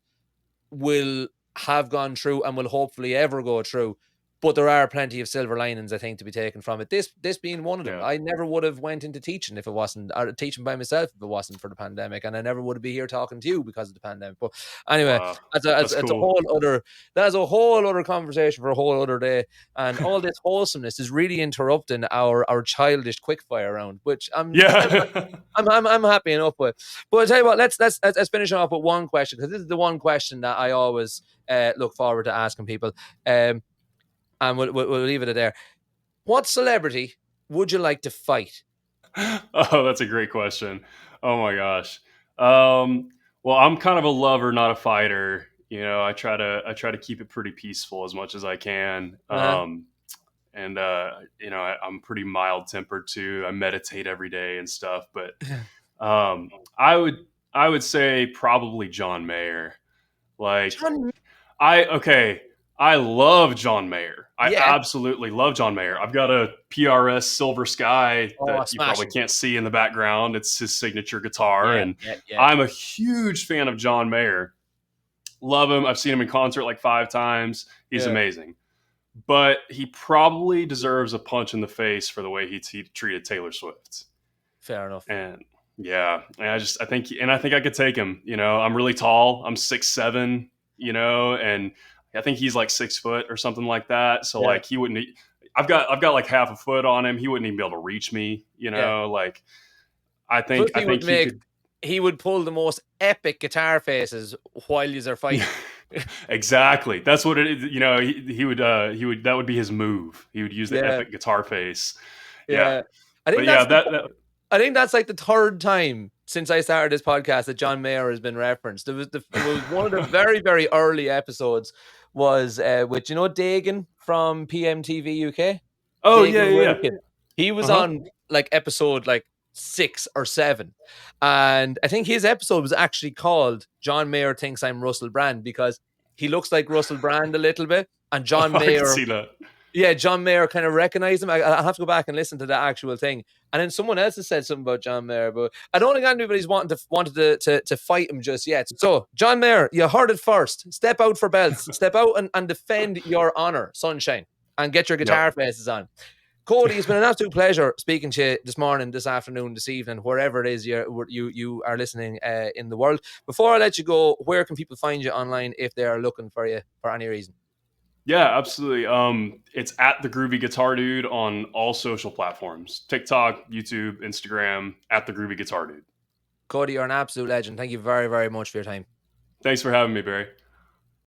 will have gone through and will hopefully ever go through. But there are plenty of silver linings, I think, to be taken from it. This being one of them. Yeah. I never would have went into teaching if it wasn't, or teaching by myself if it wasn't for the pandemic, and I never would be here talking to you because of the pandemic. But anyway, Wow. That's that's a cool. whole other that's a whole other conversation for a whole other day. And all this wholesomeness is really interrupting our childish quickfire round, which Yeah. I'm happy enough with. But I tell you what, let's finish off with one question, because this is the one question that I always look forward to asking people. Um, and we'll leave it at there. What celebrity would you like to fight? Oh, that's a great question. Oh my gosh. Um, well, I'm kind of a lover, not a fighter. I try to keep it pretty peaceful as much as I can. Uh-huh. And I'm pretty mild tempered too. I meditate every day and stuff. But um, I would I would say probably John Mayer. Like John, I okay. I love John Mayer. I yeah. absolutely love John Mayer. I've got a PRS Silver Sky Oh, that you probably smashing. can't see in the background. It's his signature guitar, Yeah, and yeah, yeah, I'm a huge fan of John Mayer. Love him. I've seen him in concert like 5 times. He's yeah. amazing. But he probably deserves a punch in the face for the way he treated Taylor Swift. Fair enough. And yeah, and I think I could take him. I'm really tall. I'm 6'7", and I think he's like 6 foot or something like that. So Yeah, like he wouldn't. I've got like half a foot on him. He wouldn't even be able to reach me. yeah. Like I Plus, think I think he could. he would pull the most epic guitar faces while you are fighting. Exactly. That's what it is. He would that would be his move. He would use the Yeah, epic guitar face. Yeah. yeah. I But think yeah, that's the that I think that's like the third time since I started this podcast that John Mayer has been referenced. It was one of the very, very early episodes was with Dagan from PMTV UK, Oh yeah, Dagan yeah, yeah. Wilkin. He was Uh-huh. on like episode like 6 or 7. And I think his episode was actually called John Mayer Thinks I'm Russell Brand, because he looks like Russell Brand a little bit. And John I can Mayer, see that. yeah, John Mayer kind of recognized him. I'll have to go back and listen to the actual thing. And then someone else has said something about John Mayer, but I don't think anybody's wanted to fight him just yet. So, John Mayer, you heard it first. Step out for belts. Step out and defend your honor, sunshine, and get your Yep. guitar faces on. Cody, it's been an absolute pleasure speaking to you this morning, this afternoon, this evening, wherever it is you are listening in the world. Before I let you go, where can people find you online if they are looking for you for any reason? Yeah, absolutely. It's at the Groovy Guitar Dude on all social platforms: TikTok, YouTube, Instagram. At the Groovy Guitar Dude. Cody, you're an absolute legend. Thank you very, very much for your time. Thanks for having me, Barry.